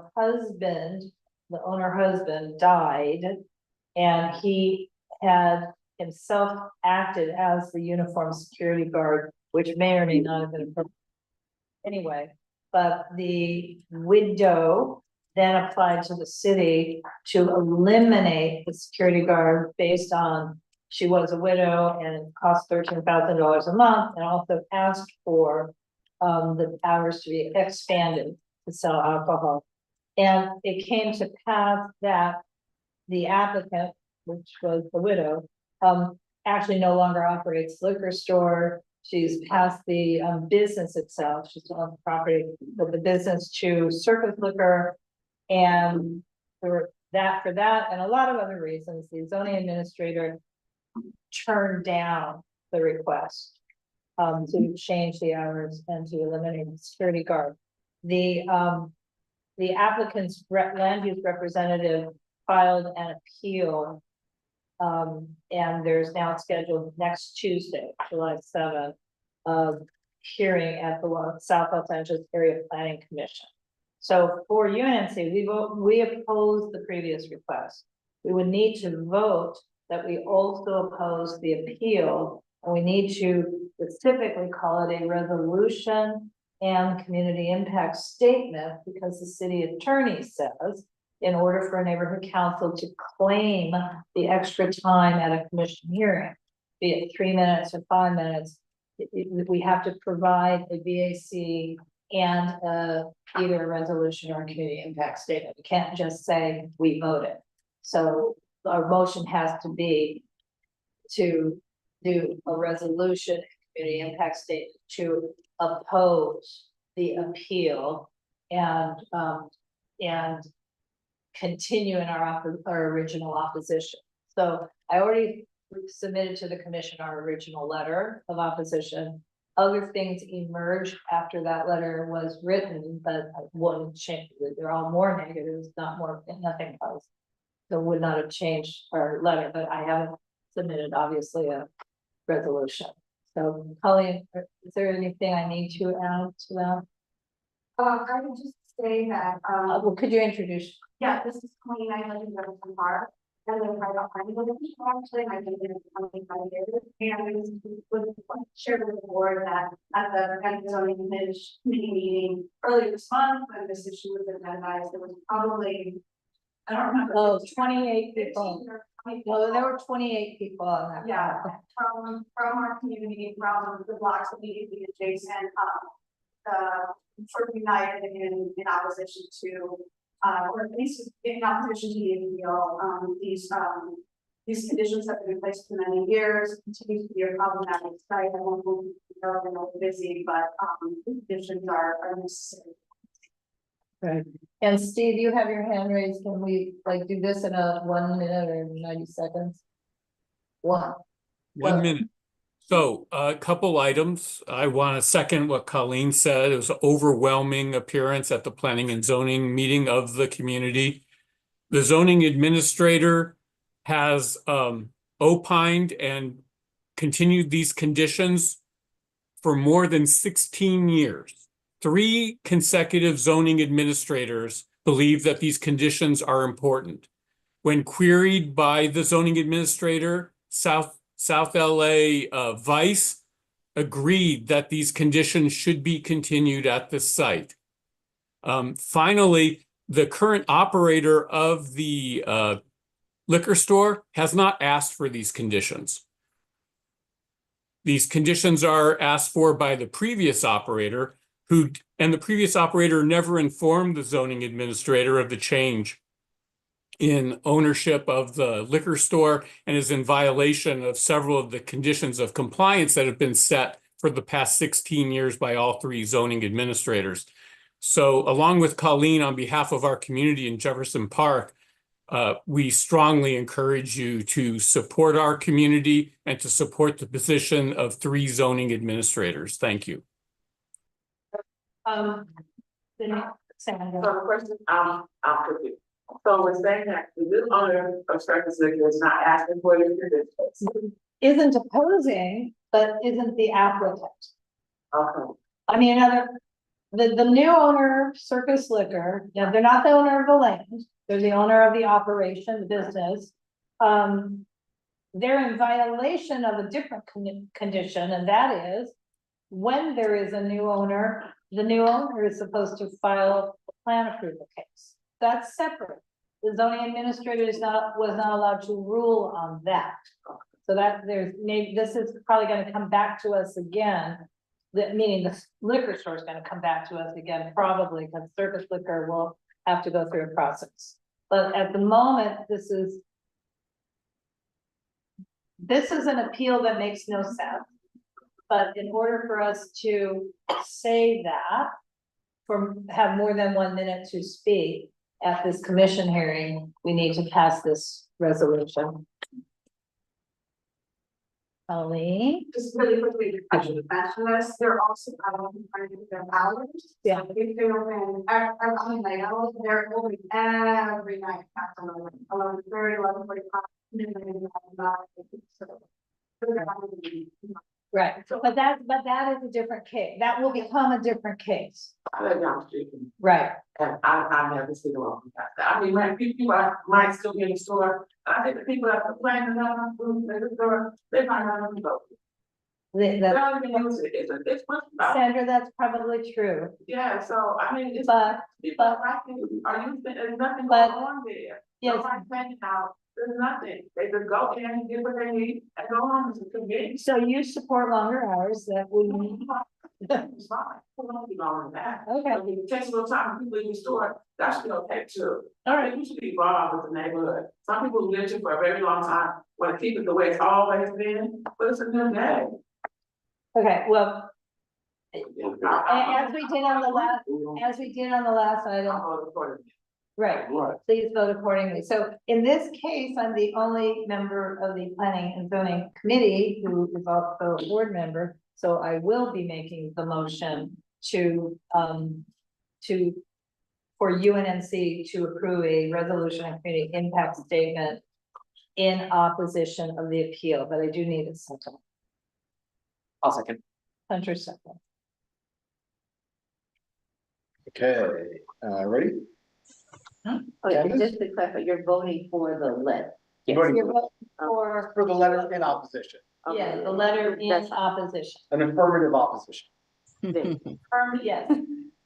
owner husband died, and he had himself acted as the uniform security guard, which may or may not have been appropriate. Anyway, but the widow then applied to the city to eliminate the security guard based on she was a widow and it cost $13,000 a month, and also asked for the hours to be expanded to sell alcohol. And it came to pass that the applicant, which was the widow, actually no longer operates liquor store. She's passed the business itself. She's still on the property, but the business to Circus Liquor. And for that and a lot of other reasons, the zoning administrator turned down the request to change the hours and to eliminate the security guard. The applicant's land use representative filed an appeal, and there's now scheduled next Tuesday, July 7th, of hearing at the South Los Angeles Area Planning Commission. So for UNC, we oppose the previous request. We would need to vote that we also oppose the appeal, and we need to specifically call it a resolution and community impact statement, because the city attorney says in order for a neighborhood council to claim the extra time at a commission hearing, be it 3 minutes or 5 minutes, we have to provide a VAC and either a resolution or a community impact statement. We can't just say we voted. So our motion has to be to do a resolution and community impact statement to oppose the appeal and continue in our original opposition. So I already submitted to the commission our original letter of opposition. Other things emerged after that letter was written, but wouldn't change. They're all more negatives, nothing else. So would not have changed our letter, but I haven't submitted obviously a resolution. So Colleen, is there anything I need to add to that? I would just say that, well, could you introduce? yeah, this is Colleen, I live in Jefferson Park. I live right behind the actually, I've been here for 25 years. And I just would share with the board that at the Planning and Zoning Committee meeting earlier this month, when this issue was identified, there was probably, I don't remember. Oh, 28 people. Well, there were 28 people on that. Yeah, from our community, from the blocks immediately adjacent, sort of united in opposition to, or at least in opposition to the appeal. These conditions have been in place for many years, continue to be a problematic site. I won't go busy, but the conditions are necessary. Right. And Steve, you have your hand raised. Can we like do this in a 1 minute or 90 seconds? One. 1 minute. So a couple items. I want to second what Colleen said. It was an overwhelming appearance at the planning and zoning meeting of the community. The zoning administrator has opined and continued these conditions for more than 16 years. 3 consecutive zoning administrators believe that these conditions are important. When queried by the zoning administrator, South LA Vice agreed that these conditions should be continued at the site. Finally, the current operator of the liquor store has not asked for these conditions. These conditions are asked for by the previous operator, and the previous operator never informed the zoning administrator of the change in ownership of the liquor store and is in violation of several of the conditions of compliance that have been set for the past 16 years by all 3 zoning administrators. So along with Colleen, on behalf of our community in Jefferson Park, we strongly encourage you to support our community and to support the position of 3 zoning administrators. Thank you. So the question, after you. So we're saying that the new owner of Circus Liquor is not asking for this conditions. Isn't opposing, but isn't the applicant. Okay. I mean, the new owner of Circus Liquor, you know, they're not the owner of the land, they're the owner of the operation, the business. They're in violation of a different condition, and that is when there is a new owner, the new owner is supposed to file a plan approval case. That's separate. The zoning administrator was not allowed to rule on that. So that this is probably going to come back to us again. Meaning the liquor store is going to come back to us again, probably, because Circus Liquor will have to go through a process. But at the moment, this is an appeal that makes no sense. But in order for us to say that, have more than 1 minute to speak at this commission hearing, we need to pass this resolution. Colleen? Just really quickly, actually, bachelors, they're also, their hours. Yeah. If they're open, every night, they're open every night, after 11:30, 11:45. Right, but that is a different case. That will become a different case. I live down the street. Right. And I never see the one like that. I mean, when people might still be in the store, I think the people that complain about food in the store, they might not even go. They don't even use it. It's much about. Sandra, that's probably true. Yeah, so I mean, it's. But Are you, there's nothing going on there. Yes. Nobody's paying out. There's nothing. They just go in and get what they need and go on to the community. So you support longer hours that we need. It's fine. We don't be longer than that. Okay. I mean, it takes a little time for people in the store. That should be okay too. All right. You should be involved with the neighborhood. Some people live here for a very long time, want to keep it the way it's always been, but it's a new day. Okay, well, as we did on the last item. Right, please vote accordingly. So in this case, I'm the only member of the planning and zoning committee who is also a board member. So I will be making the motion for UNNC to approve a resolution and community impact statement in opposition of the appeal, but I do need a second. I'll second. Hunter second. Okay, ready? Oh, yeah, just to clarify, you're voting for the letter. Voting You're voting for the letter in opposition, yeah, the letter in opposition. an affirmative opposition. Yes.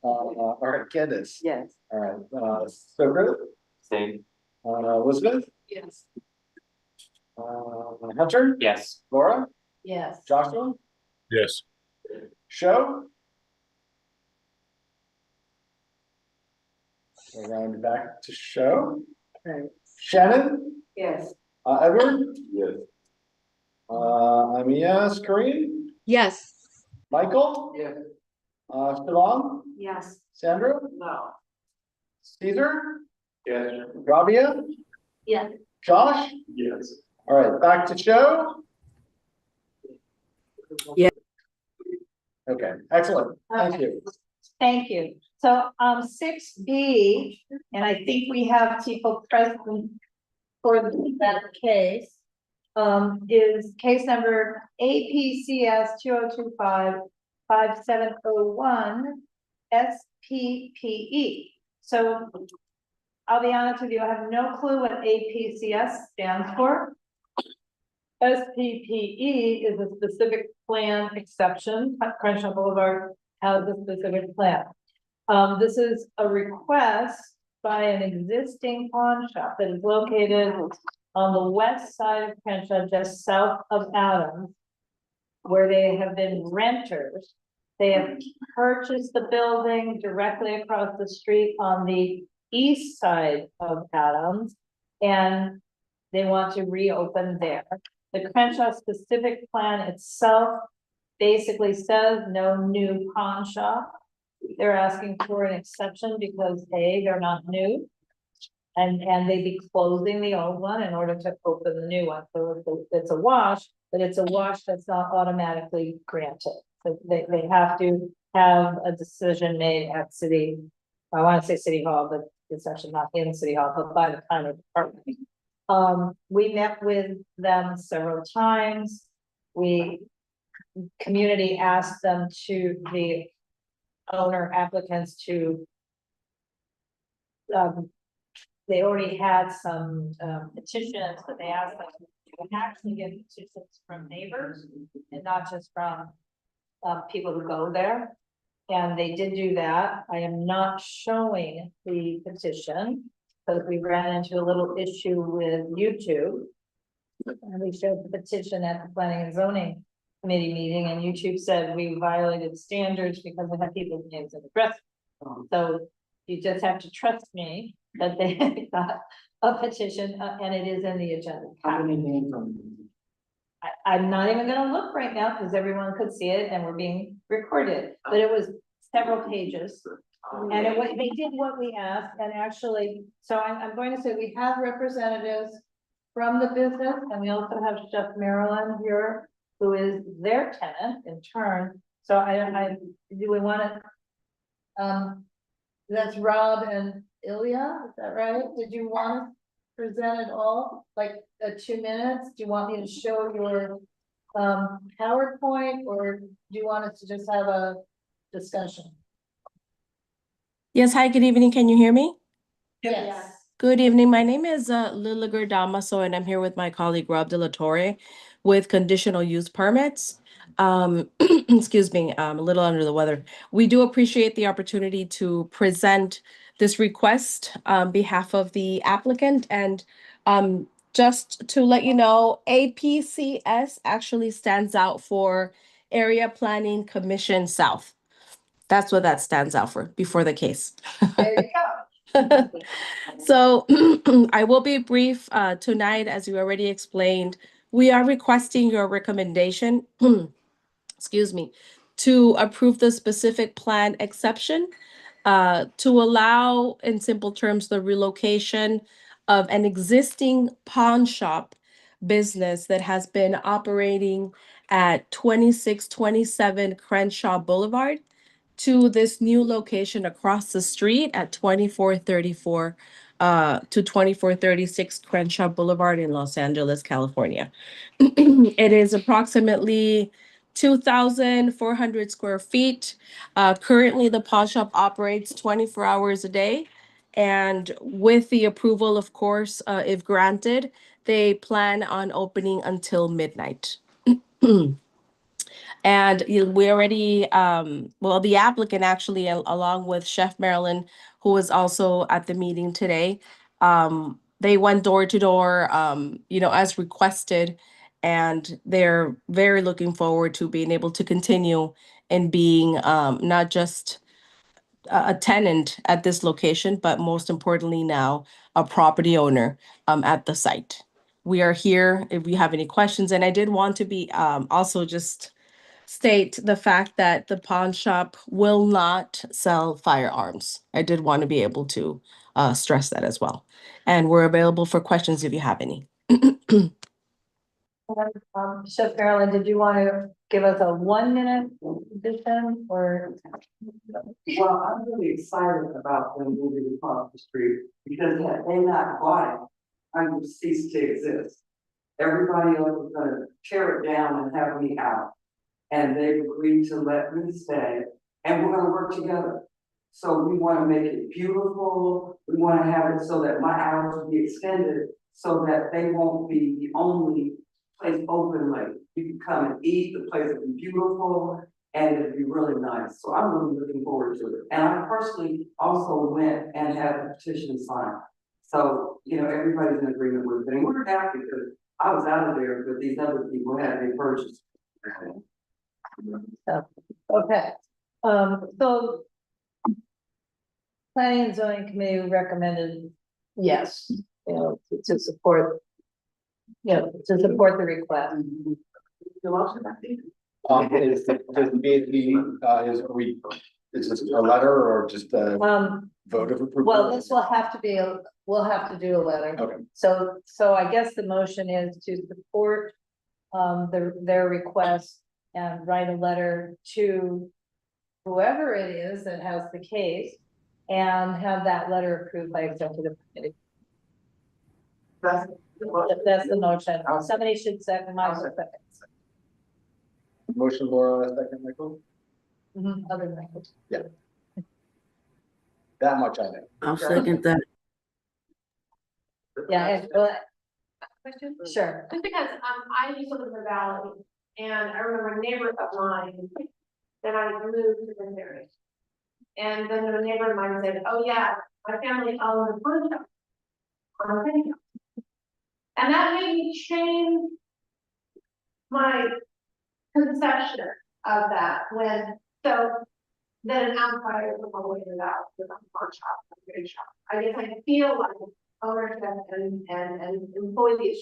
All right, Candace. Yes. All right, so good. Same. Elizabeth, Yes. Hunter, Yes. Laura, Yes. Joshua, Yes. Show. We'll round back to Show. Right. Shannon, Yes. Edward. Yes. I'm a yes. Kareem, Yes. Michael. Yes. Shalom, Yes. Sandra, No. Caesar, Yes. Rabia, Yeah. Josh? Yes. All right, back to show. Yeah. Okay, excellent. Thank you. Thank you. So, 6B, and I think we have people present for that case, is case number APCS 2025-5701 SPPE. So I'll be honest with you, I have no clue what APCS stands for. SPPE is a specific plan exception. Crenshaw Boulevard has a specific plan. This is a request by an existing pawn shop that is located on the west side of Crenshaw, just south of Adams, where they have been renters. They have purchased the building directly across the street on the east side of Adams, and they want to reopen there. The Crenshaw specific plan itself basically says no new pawn shop. They're asking for an exception because A, they're not new. And they'd be closing the old one in order to open the new one. So it's a wash, but it's a wash that's not automatically granted. So they have to have a decision made at city, I want to say city hall, but it's actually not in city hall, but by the planning department. We met with them several times. Community asked them the owner applicants to, they already had some petitions, but they asked them to actually get petitions from neighbors and not just from people who go there. And they did do that. I am not showing the petition because we ran into a little issue with YouTube. And we showed the petition at the planning and zoning committee meeting, and YouTube said we violated standards because we had people's names and addresses. So you just have to trust me that they got a petition and it is in the agenda. How many names on? I'm not even gonna look right now because everyone could see it and we're being recorded, but it was several pages. And they did what we asked, and actually, so I'm going to say we have representatives from the business, and we also have Chef Marilyn here, who is their tenant in turn. So do we want to, that's Rob and Ilya, is that right? Did you want to present it all, like 2 minutes? Do you want me to show your PowerPoint, or do you want us to just have a discussion? Yes, hi, good evening. Can you hear me? Yes. Good evening. My name is Liliger Damaso, and I'm here with my colleague Rob De La Torre with conditional use permits. Excuse me, I'm a little under the weather. We do appreciate the opportunity to present this request on behalf of the applicant. And just to let you know, APCS actually stands out for Area Planning Commission South. That's what that stands out for before the case. There you go. So I will be brief tonight, as you already explained. We are requesting your recommendation, excuse me, to approve the specific plan exception to allow, in simple terms, the relocation of an existing pawn shop business that has been operating at 2627 Crenshaw Boulevard to this new location across the street at 2434 to 2436 Crenshaw Boulevard in Los Angeles, California. It is approximately 2,400 square feet. Currently, the pawn shop operates 24 hours a day. And with the approval, of course, if granted, they plan on opening until midnight. And we already, well, the applicant actually, along with Chef Marilyn, who was also at the meeting today, they went door to door, as requested. And they're very looking forward to being able to continue and being not just a tenant at this location, but most importantly now, a property owner at the site. We are here if you have any questions. And I did want to be also just state the fact that the pawn shop will not sell firearms. I did want to be able to stress that as well. And we're available for questions if you have any. Chef Carolyn, did you want to give us a 1-minute edition or? Well, I'm really excited about them moving across the street because had they not bought it, I would cease to exist. Everybody else was gonna tear it down and have me out. And they agreed to let me stay and we're gonna work together. So we wanna make it beautiful. We wanna have it so that my hours will be extended so that they won't be the only place open late. You can come and eat, the place will be beautiful and it'll be really nice. So I'm really looking forward to it. And I personally also went and had a petition signed. So, you know, everybody's in agreement with it. And we're happy because I was out of there, but these other people had their purchase. Okay, so. Planning and zoning committee recommended yes, you know, to support. You know, to support the request. Is the BAP, is this a letter or just a vote of approval? Well, this will have to be, we'll have to do a letter. Okay. So I guess the motion is to support their request and write a letter to whoever it is that has the case and have that letter approved by executive committee. That's the motion. Somebody should second my second. Motion, Laura, second, Michael? Other than that. Yeah. That much I know. I'll second that. Yeah, Question? sure. Just because I used to live in the valley and I remember a neighbor of mine, then I moved to this area. And then the neighbor of mine said, oh yeah, my family owns a pawn shop. And that made me change my conception of that so then an outsider will always it out with a pawn shop, a good shop. I guess I feel like ownership and employees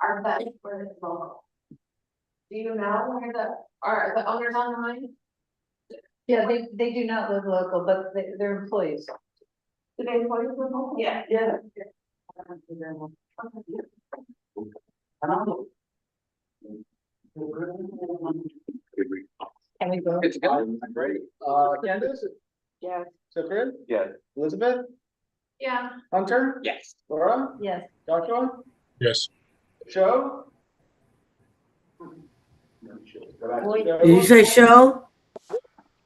are best for the local. Do you know where are the owners on the line? Yeah, they do not live local, but they're employees. Do they employ local? Yeah. Yeah. Can we go? It's good. Great. Candace? Yes. Sigrid? Yes. Elizabeth? Yeah. Hunter? Yes. Laura? Yes. Joshua? Yes. Joe? Did you say show?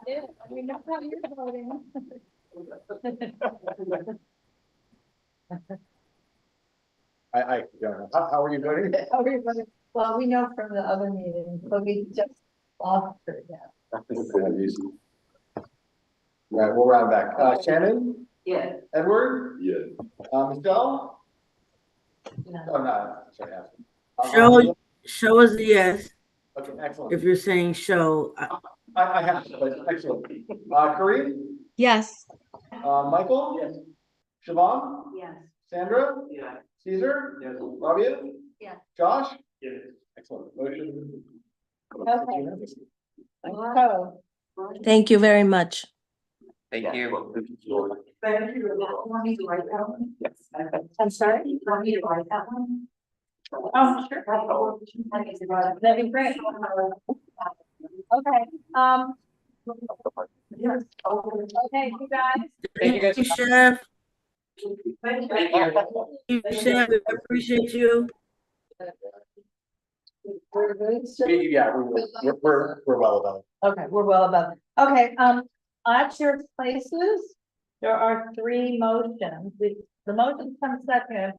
Yeah, we know how you're voting. How are you voting? Well, we know from the other meeting, but we just lost her, yeah. Right, we'll round back. Shannon? Yeah. Edward? Yeah. Michelle? No. Oh, no, sorry. Show is a yes. Okay, excellent. If you're saying show, I have to, but excellent. Kareem? Yes. Michael? Yes. Siobhan? Yes. Sandra? Yeah. Caesar? Yes. Rabia? Yes. Josh? Yes. Excellent. Motion. Okay. So, Thank you very much. Thank you. Thank you. Want me to write that one? Yes. I'm sorry? Want me to write that one? Oh, sure. That'd be great. Okay, okay, you guys. Thank you guys. Chef, Thank Chef, I appreciate you. Yeah, we're well about it. Okay, we're well above it. Okay, at your places, there are 3 motions. The motions come second,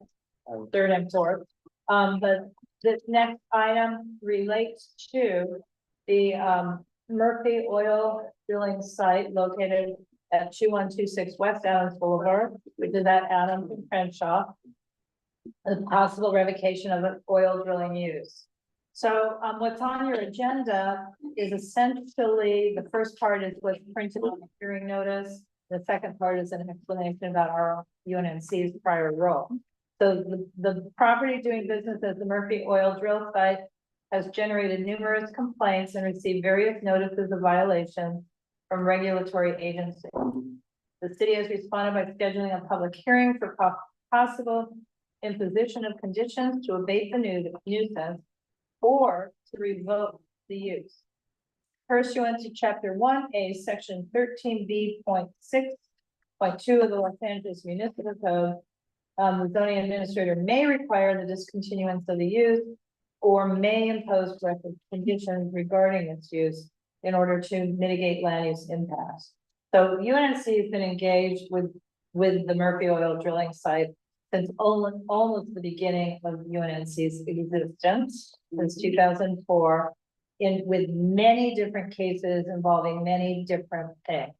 third and fourth. But this next item relates to the Murphy Oil Drilling Site located at 2126 West Adams Boulevard, which is at Adams and Crenshaw. The possible revocation of an oil drilling use. So what's on your agenda is essentially, the first part is what's printed on the hearing notice. The second part is an explanation about our UNNC's prior role. So the property doing business as the Murphy Oil Drill Site has generated numerous complaints and received various notices of violations from regulatory agencies. The city has responded by scheduling a public hearing for possible imposition of conditions to abate the nuisance or to revoke the use. Pursuant to Chapter 1A, Section 13B.6.2 of the Los Angeles Municipal Code, the zoning administrator may require the discontinuance of the use or may impose corrective conditions regarding its use in order to mitigate land use impacts. So UNC has been engaged with the Murphy oil drilling site since almost the beginning of UNC's existence, since 2004, with many different cases involving many different things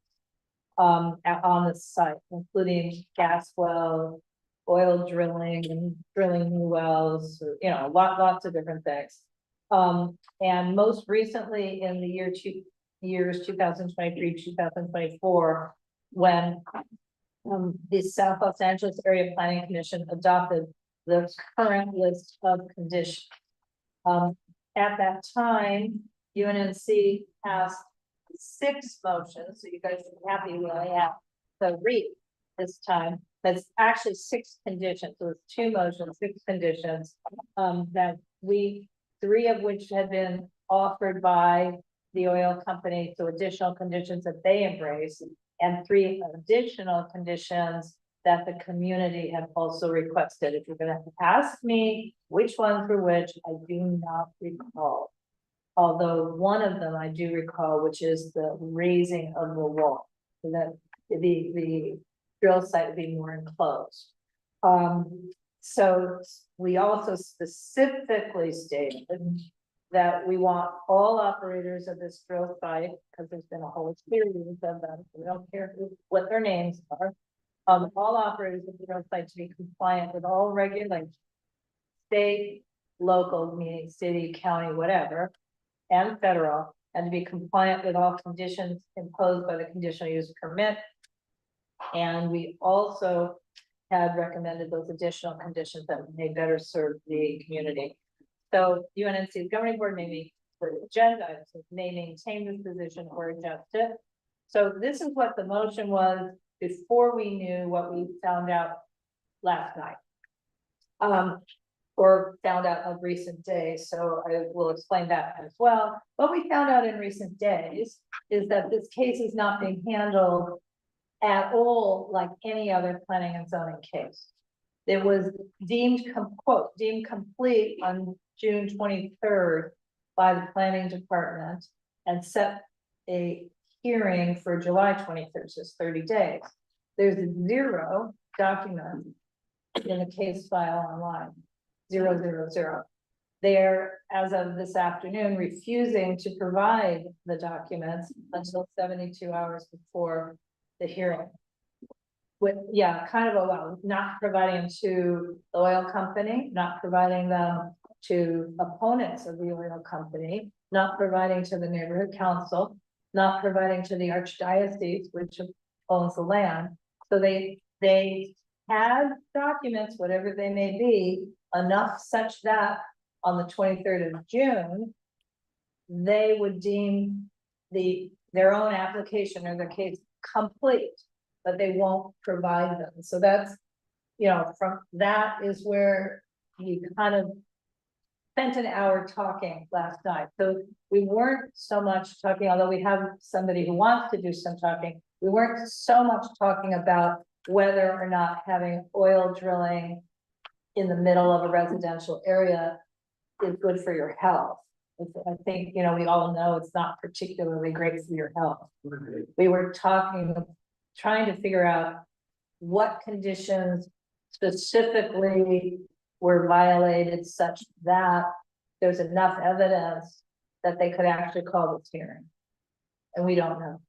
on the site, including gas wells, oil drilling, and drilling new wells, you know, lots of different things. And most recently in the years 2023, 2024, when the South Los Angeles Area Planning Commission adopted the current list of conditions. At that time, UNC passed 6 motions, so you guys are happy when I have to read this time. That's actually 6 conditions, so it's 2 motions, 6 conditions, that 3 of which had been offered by the oil company, so additional conditions that they embrace, and 3 additional conditions that the community had also requested. If you're gonna ask me which ones were which, I do not recall. Although one of them I do recall, which is the raising of the wall, so that the drill site would be more enclosed. So we also specifically stated that we want all operators of this drill site, because there's been a whole series of them, we don't care what their names are. All operators of the drill site to be compliant with all regulations, state, local, meaning city, county, whatever, and federal, and to be compliant with all conditions imposed by the conditional use permit. And we also had recommended those additional conditions that may better serve the community. So UNC's governing board may be for the agenda, may maintain this position or adjust it. So this is what the motion was before we knew what we found out last night. Or found out of recent days, so I will explain that as well. What we found out in recent days is that this case is not being handled at all like any other planning and zoning case. It was deemed complete on June 23rd by the planning department and set a hearing for July 23rd, so it's 30 days. There's 0 document in the case file online, 000. They're, as of this afternoon, refusing to provide the documents until 72 hours before the hearing. Kind of a wow, not providing them to the oil company, not providing them to opponents of the oil company, not providing to the neighborhood council, not providing to the archdiocese, which owns the land. So they had documents, whatever they may be, enough such that on the 23rd of June, they would deem their own application or their case complete, but they won't provide them. So that's, you know, from that is where we kind of spent an hour talking last night. So we weren't so much talking, although we have somebody who wants to do some talking, we weren't so much talking about whether or not having oil drilling in the middle of a residential area is good for your health. I think, you know, we all know it's not particularly great for your health. We were trying to figure out what conditions specifically were violated such that there's enough evidence that they could actually call this hearing. And we don't know.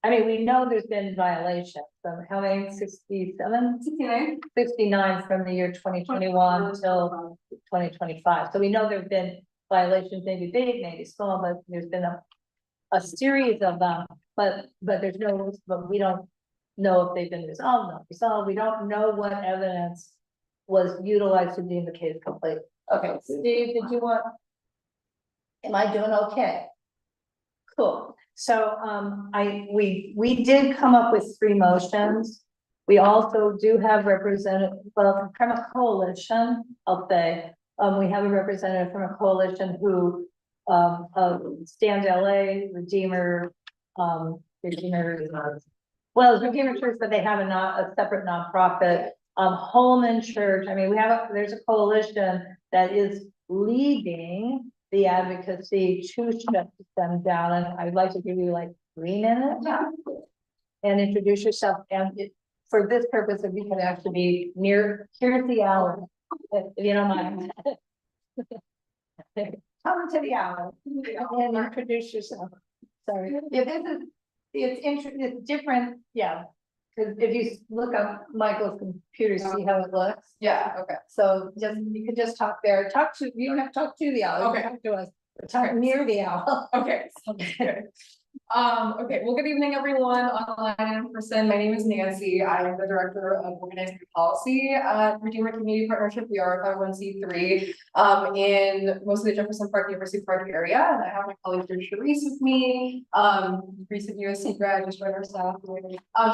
I mean, we know there's been violations. So how many? 67? 69 from the year 2021 till 2025. So we know there've been violations, maybe big, maybe small, but there's been a series of them, but we don't know if they've been resolved, not resolved. We don't know what evidence was utilized to deem the case complete. Okay, Steve, did you want Am I doing okay? Cool. So, we did come up with 3 motions. We also do have representative, well, from a coalition, I'll say, we have a representative from a coalition who, Stand LA, Redeemer, Redeemer, well, it's Redeemer Church, but they have a separate nonprofit, Holman Church. I mean, there's a coalition that is leading the advocacy to shut them down, and I'd like to give you like 3 minutes and introduce yourself, and for this purpose, if you can actually be here's the hour, if you don't mind. Come to the hour and introduce yourself. Sorry. Yeah, it's different, yeah. Because if you look up Michael's computer, see how it looks. Yeah, okay. So you could just talk there. You don't have to talk to the owl. Okay. You talk to us. Talk near the owl. Okay, sounds good. Okay, well, good evening, everyone, online and in person. My name is Nancy. I am the Director of Organizing Policy at Redeemer Community Partnership. We are a 501c3 in mostly the Jefferson Park, University Park area. And I have my colleague Charisse with me, recent USC grad, just joined our staff.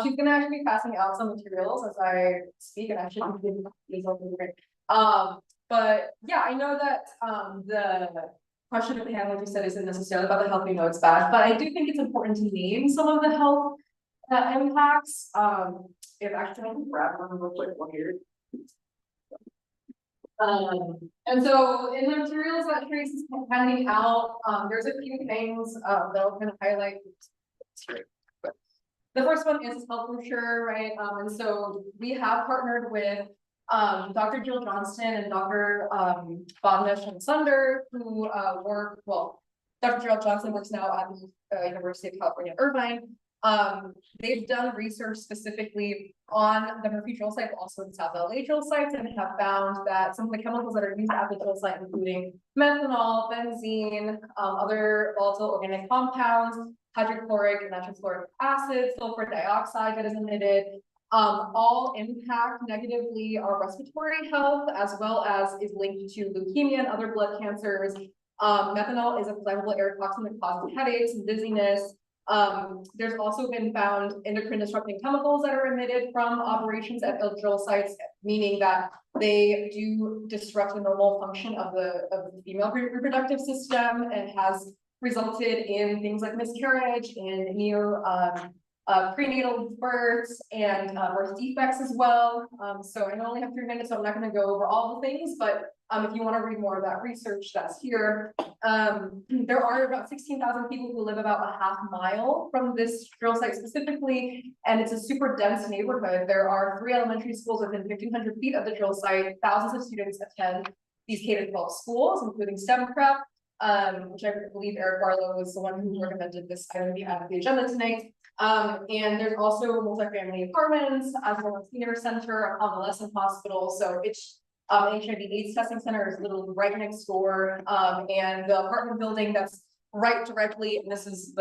She's gonna actually be passing out some materials as I speak, and actually these are really great. But yeah, I know that the question at the hand, like you said, isn't necessarily about the health. We know it's bad, but I do think it's important to name some of the health impacts. If actually I can grab one real quick one here. And so in the materials that Trace is handing out, there's a few things that I'll kind of highlight. The first one is health brochure, right? And so we have partnered with Dr. Jill Johnston and Dr. Bhavna Sunder, who Dr. Jill Johnson works now at the University of California, Irvine. They've done research specifically on the Murphy drill site, but also the South LA drill sites, and have found that some of the chemicals that are used at the drill site, including methanol, benzene, other volatile organic compounds, hydrochloric and nitrochloric acid, sulfur dioxide that is emitted, all impact negatively our respiratory health, as well as is linked to leukemia and other blood cancers. Methanol is a flammable air toxin that causes headaches and dizziness. There's also been found endocrine disrupting chemicals that are emitted from operations at the drill sites, meaning that they do disrupt the normal function of the female reproductive system, and has resulted in things like miscarriage and prenatal births and birth defects as well. So I only have 3 minutes, so I'm not going to go over all the things, but if you want to read more of that research, that's here. There are about 16,000 people who live about a half mile from this drill site specifically, and it's a super dense neighborhood. There are 3 elementary schools within 1,500 feet of the drill site. Thousands of students attend these K-12 schools, including STEM prep, which I believe Eric Barlow was the one who recommended this item be added to the agenda tonight. And there's also multifamily apartments, as well as senior center, a convalescent hospital. So it's HIV/AIDS testing center is literally right next door. And the apartment building that's right directly, and this is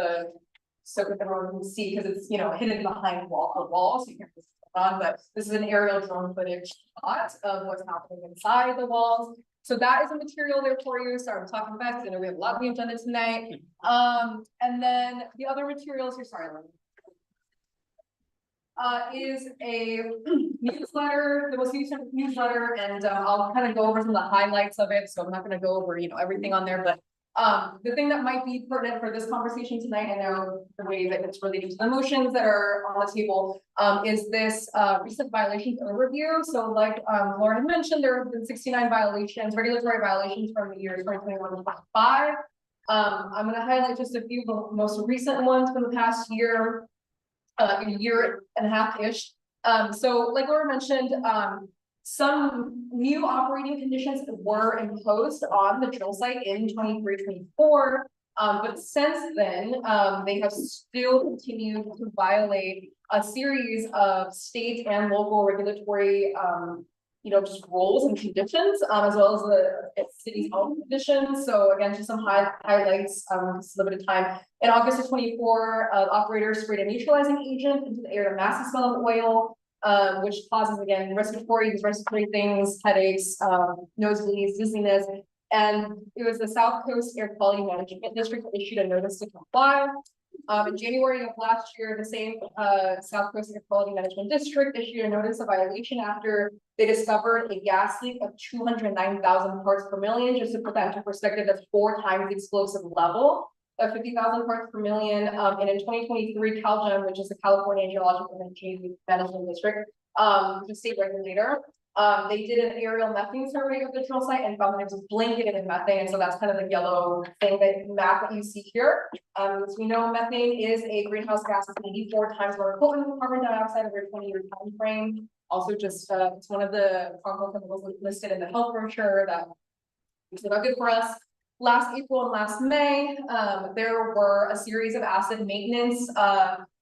so that everyone can see, because it's hidden behind a wall, so you can't see what's on, but this is an aerial drone footage shot of what's happening inside the walls. So that is a material there for you. So I'm talking fast. I know we have a lot of the agenda tonight. And then the other materials here, sorry, is a newsletter, the most recent newsletter, and I'll kind of go over some of the highlights of it. So I'm not going to go over everything on there, but the thing that might be pertinent for this conversation tonight, I know the way that it's related to the motions that are on the table, is this recent violations overview. So like Laura had mentioned, there have been 69 violations, regulatory violations from the years 2021 to 2025. I'm going to highlight just a few of the most recent ones from the past year, a year and a half-ish. So like Laura mentioned, some new operating conditions were imposed on the drill site in 23-24, but since then, they have still continued to violate a series of state and local regulatory, just rules and conditions, as well as the city's own conditions. So again, just some highlights, just a little bit of time. In August of 24, operators sprayed a neutralizing agent into the air to mask the smell of oil, which causes, again, respiratory things, headaches, nosebleeds, dizziness. And it was the South Coast Air Quality Management District that issued a notice to comply. In January of last year, the same South Coast Air Quality Management District issued a notice of violation after they discovered a gas leak of 209,000 parts per million. Just to put that into perspective, that's 4 times the explosive level of 50,000 parts per million. And in 2023, CalGEM, which is the California Geological and Energy Management District, the state regulator, they did an aerial methane survey of the drill site and found that it was blanketed in methane. And so that's kind of the yellow thing that map that you see here. As we know, methane is a greenhouse gas that's 84 times more potent than carbon dioxide over a 20-year time frame. Also, just it's one of the harmful chemicals listed in the health brochure that is not good for us. Last April and last May, there were a series of acid maintenance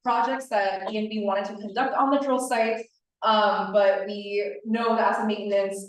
projects that ENB wanted to conduct on the drill site. But we know that acid maintenance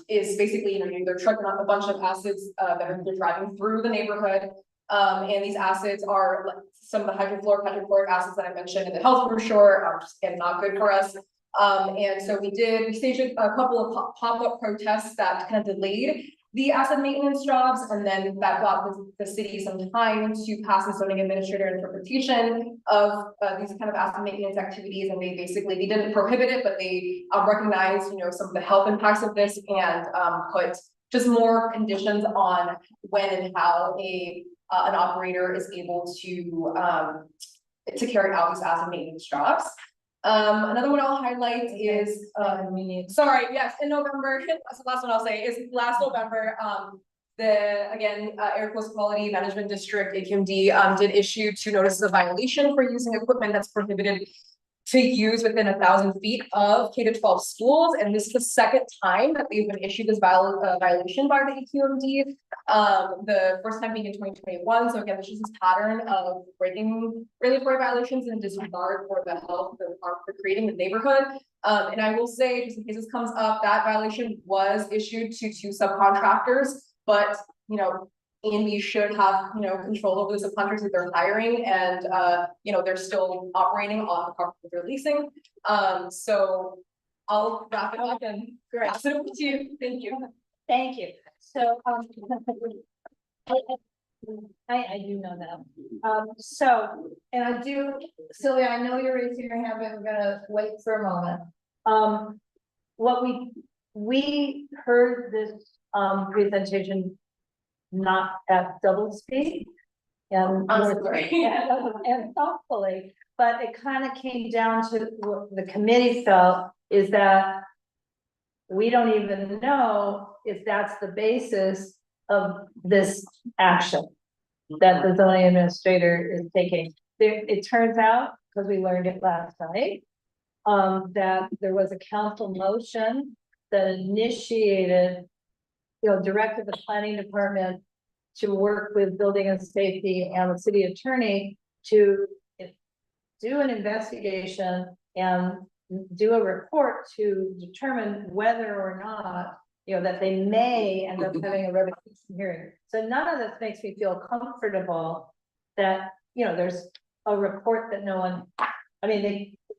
is basically, they're trucking up a bunch of acids that they're driving through the neighborhood. And these acids are like some of the hydrofluoric acids that I mentioned in the health brochure are just again not good for us. And so we staged a couple of pop-up protests that kind of delayed the acid maintenance jobs, and then that got the city some time to pass a zoning administrator interpretation of these kind of acid maintenance activities. And they didn't prohibit it, but they recognized, some of the health impacts of this and put just more conditions on when and how an operator is able to carry out these acid maintenance jobs. Another one I'll highlight is, in November, that's the last one I'll say, is last November, Air Coast Quality Management District, AQMD, did issue 2 notices of violation for using equipment that's prohibited to use within 1,000 feet of K-12 schools. And this is the second time that they've been issued this violation by the AQMD. The first time being in 2021. So again, this is this pattern of breaking regulatory violations in disregard for the health and harm for creating the neighborhood. And I will say, just in case this comes up, that violation was issued to 2 subcontractors, but ENB should have, control over the subcontractors that they're hiring, and they're still operating on the property they're leasing. So I'll wrap it up and pass it over to you. Thank you. Thank you. So, I do know that. And I do, Sylvia, I know you're raising your hand, but I'm gonna wait for a moment. What we heard this presentation not at double speed and thoughtfully, but it kind of came down to what the committee felt is that we don't even know if that's the basis of this action that the zoning administrator is taking. It turns out, because we learned it last night, that there was a council motion that initiated, directed the planning department to work with building and safety and the city attorney to do an investigation and do a report to determine whether or not, that they may end up having a revocation hearing. So none of this makes me feel comfortable that, there's a report that no one,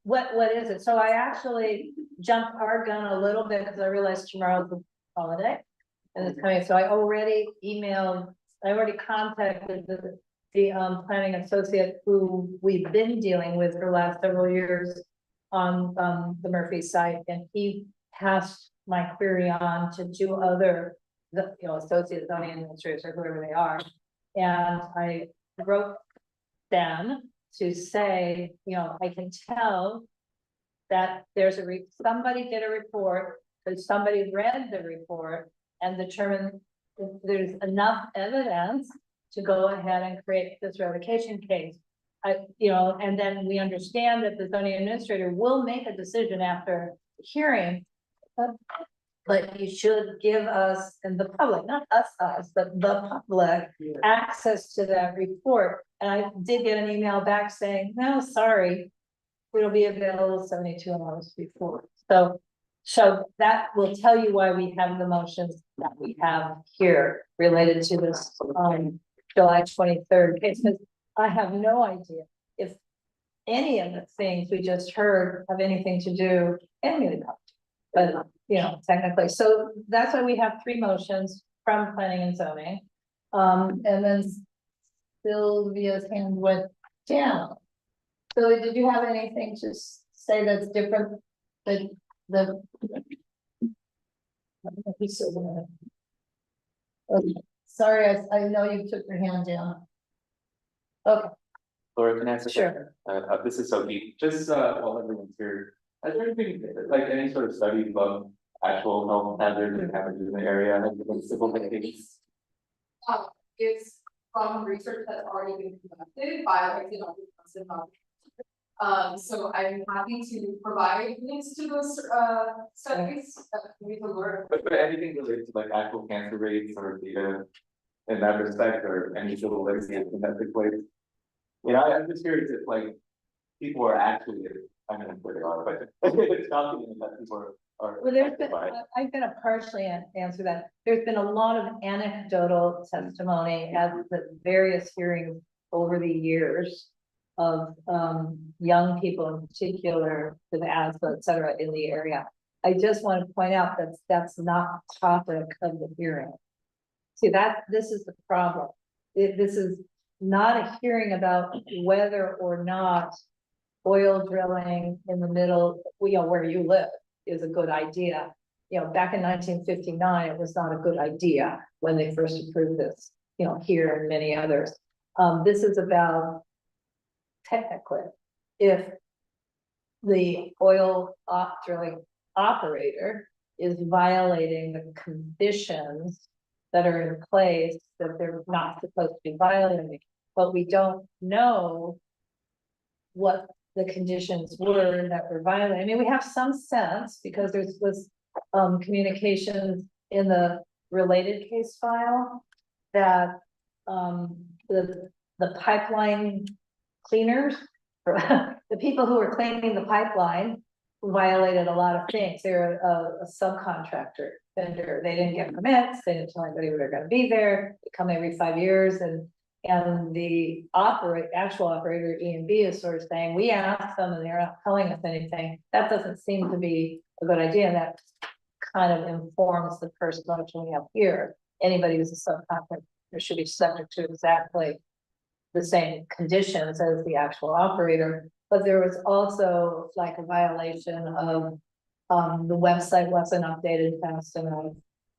what is it? So I actually jumped our gun a little bit because I realized tomorrow's the holiday and it's coming. So I already contacted the planning associate who we've been dealing with for the last several years on the Murphy site, and he passed my query on to 2 other, associate zoning administrators or whoever they are. And I wrote them to say, I can tell that there's somebody did a report, but somebody read the report and determined there's enough evidence to go ahead and create this revocation case. And then we understand that the zoning administrator will make a decision after the hearing, but you should give us and the public, not us, but the public access to that report. And I did get an email back saying, no, sorry, it'll be available 72 hours before. So that will tell you why we have the motions that we have here related to this July 23rd case, because I have no idea if any of the things we just heard have anything to do, but technically. So that's why we have 3 motions. from planning and zoning. And then Sylvia's hand went down. So did you have anything to say that's different? The. Okay, sorry, I know you took your hand down. Okay, Laura, can I answer? sure. This is Sophie, just while everyone's here, has there been like any sort of study about actual health hazards and hazards in the area, like civil mitigations? It's from research that's already been conducted by like the so I'm happy to provide links to those studies. We can learn. But anything related to like actual cancer rates or data in that respect, or any civil litigation that took place? You know, I'm just curious if like people are actually, I mean, they are, but it's documented that people are. Well, there's been, I'm gonna partially answer that. There's been a lot of anecdotal testimony at the various hearings over the years of young people in particular with asthma, et cetera, in the area. I just want to point out that that's not topic of the hearing. See, this is the problem. This is not a hearing about whether or not oil drilling in the middle, where you live is a good idea. Back in 1959, it was not a good idea when they first approved this, here and many others. This is about technically, if the oil drilling operator is violating the conditions that are in place that they're not supposed to be violating, but we don't know what the conditions were that were violated. I mean, we have some sense because there's was communications in the related case file that the pipeline cleaners, the people who were cleaning the pipeline violated a lot of things. They're a subcontractor vendor. They didn't get permits. They didn't tell anybody they were going to be there. They come every 5 years, and the actual operator E&B is sort of saying, we asked them and they're not telling us anything. That doesn't seem to be a good idea. And that kind of informs the first motion we have here. Anybody who's a subcontractor should be subject to exactly the same conditions as the actual operator. But there was also like a violation of the website wasn't updated fast enough.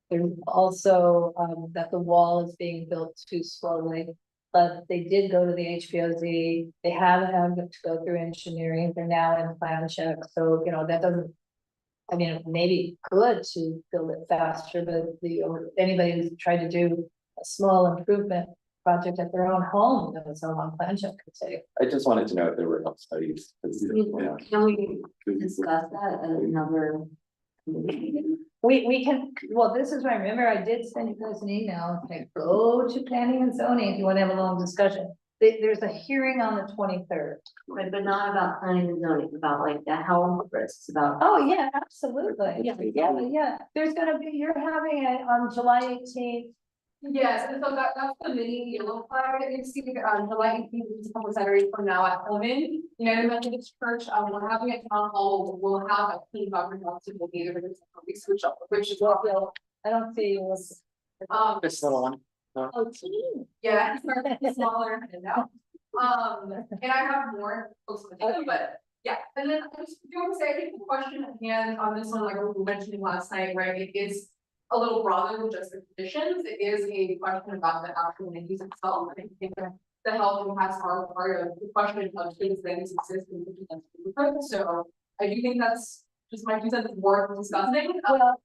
There's also that the wall is being built too slowly, but they did go to the HPOZ. They haven't had to go through engineering. They're now in plan check. So, that doesn't, I mean, it may be good to build it faster, but anybody who's tried to do a small improvement project at their own home, that's how long plan check could take. I just wanted to know if there were health studies. Can we discuss that at another meeting? We can, well, this is what I remember. I did send you guys an email, like, go to planning and zoning if you want to have a long discussion. There's a hearing on the 23rd. Right, but not about planning and zoning, about like the health risks, about. Oh, yeah, absolutely. Yeah. There's gonna be, you're having it on July 18th. Yes, and so that's the mini yellow flag that you see on July 18th, a couple Saturdays from now at Pullman. United Methodist Church, we're having a town hall, we'll have a team comprehensive meeting, we switch up, which is what we'll. I don't see This little one. No. Oh, team. Yeah, it's smaller and now. And I have more close to the but yeah, and then I just do want to say, I think the question at hand on this one, like we were mentioning last night, right, it is a little broader than just the conditions. It is a question about the actual land use itself. I think that the health impacts are part of the question of things that exist in the neighborhood. So I do think that's just my 2 cents worth discussing. Well,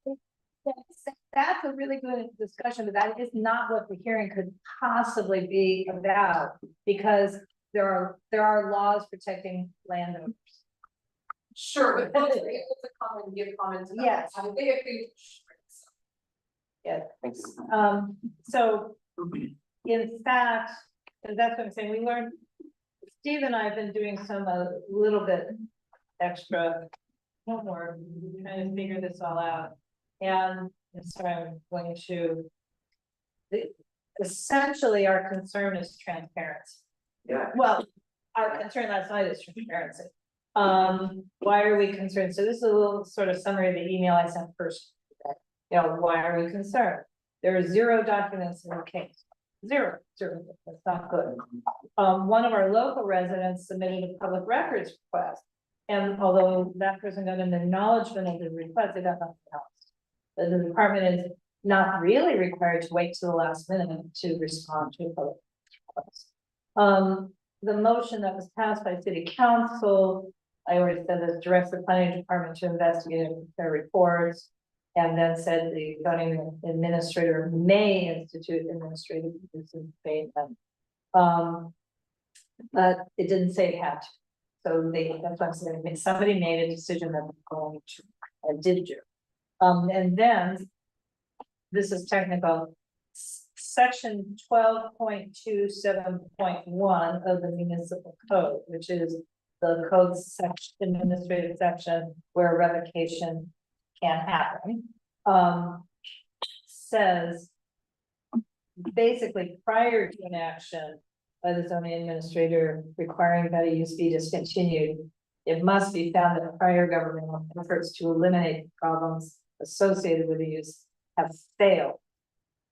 that's a really good discussion, but that is not what the hearing could possibly be about, because there are laws protecting landowners. Sure, but it's a comment, give comments. Yes. Yes. So in fact, and that's what I'm saying, we learned, Steve and I have been doing a little bit extra homework, trying to figure this all out. And sorry, I'm going to, essentially our concern is transparency. Yeah. Well, our concern last night is transparency. Why are we concerned? So this is a little sort of summary of the email I sent first. Why are we concerned? There are 0 documents in the case. Zero, that's not good. One of our local residents submitted a public records request. And although that person got an acknowledgement of the request, they got nothing else. The department is not really required to wait to the last minute to respond to a public request. The motion that was passed by city council, I already said this, directs the planning department to investigate and prepare reports. And then said the zoning administrator may institute administrative abatement. But it didn't say it had to. So that's what I'm saying, somebody made a decision that they're going to, and did do. And then, this is technical, section 12.27.1 of the municipal code, which is the code section, administrative section, where revocation can happen, says basically prior to an action by the zoning administrator requiring that a use be discontinued, it must be found that prior governmental efforts to eliminate problems associated with the use have failed.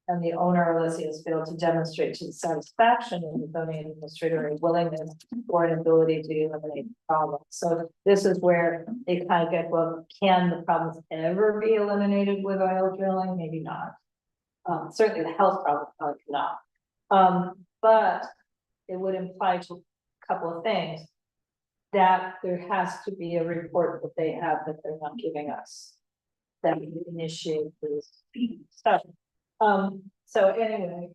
And the owner or lessee has failed to demonstrate to the satisfaction of the zoning administrator a willingness or an ability to eliminate the problem. So this is where they kind of get, well, can the problems ever be eliminated with oil drilling? Maybe not. Certainly the health problem probably not. But it would imply to a couple of things, that there has to be a report that they have that they're not giving us, that we initiate this stuff. So anyway,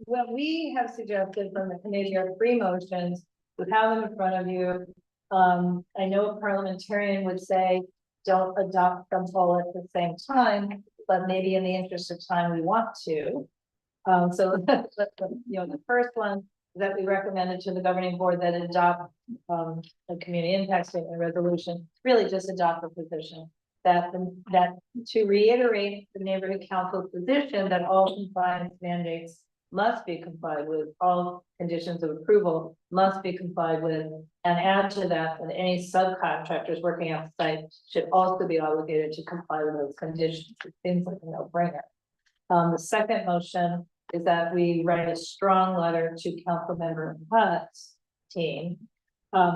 what we have suggested from the committee are 3 motions. We have them in front of you. I know a parliamentarian would say, don't adopt them all at the same time, but maybe in the interest of time, we want to. So the first one that we recommended to the governing board that adopt a community impact statement resolution, really just adopt the position that to reiterate the neighborhood council's position that all compliance mandates must be complied with, all conditions of approval must be complied with, and add to that that any subcontractors working on the site should also be obligated to comply with those conditions. It seems like a no-brainer. The second motion is that we write a strong letter to Councilmember Hutt's team,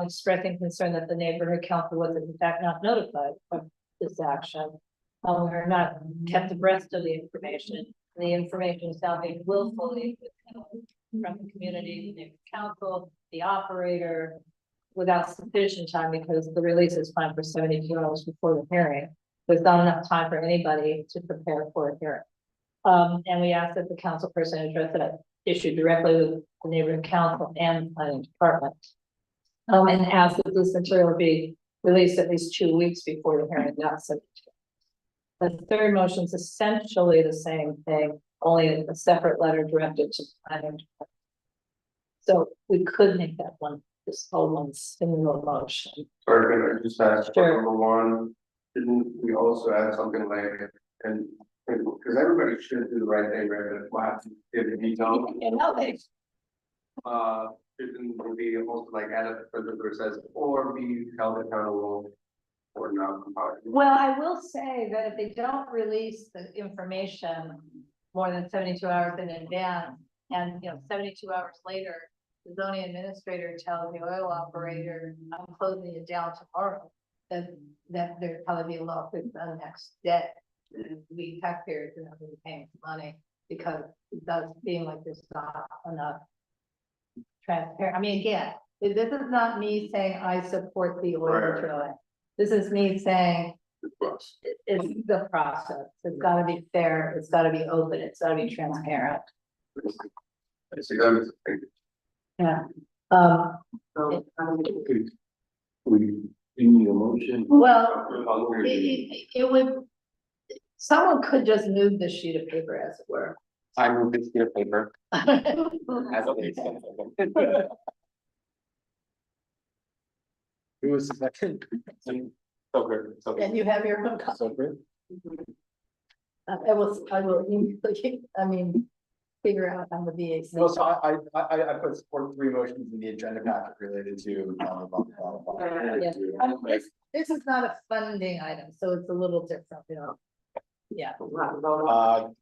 expressing concern that the neighborhood council was in fact not notified of this action. We're not kept abreast of the information. The information is now being willfully withheld from the community, the neighborhood council, the operator, without sufficient time, because the release is planned for 72 hours before the hearing. There's not enough time for anybody to prepare for a hearing. And we ask that the council person address that issue directly with the neighborhood council and the planning department. And ask that this material be released at least 2 weeks before the hearing, not 72. The third motion is essentially the same thing, only a separate letter directed to the planning department. So we could make that one, this whole one single motion. Sorry, can I just ask for Sure. number 1, didn't we also add something like, and because everybody should do the right thing, right, but why have to give the detail? Shouldn't there be also like added further where it says, or be held accountable or not complying? Well, I will say that if they don't release the information more than 72 hours in advance, and 72 hours later, the zoning administrator tells the oil operator, I'm closing it down tomorrow, that there'd probably be a lawsuit the next day. We taxpayers are not going to be paying money because it does seem like there's not enough transparent. I mean, again, this is not me saying I support the oil drilling. This is me saying it's the process. It's got to be fair. It's got to be open. It's got to be transparent. Yeah. We need a motion. Well, it would. Someone could just move the sheet of paper, as it were. I move this sheet of paper. As it is. Who was the second? And you have your own copy. I will, figure out on the VAC. No, so I put support 3 motions in the agenda packet related to. Yeah. This is not a funding item, so it's a little different, Yeah.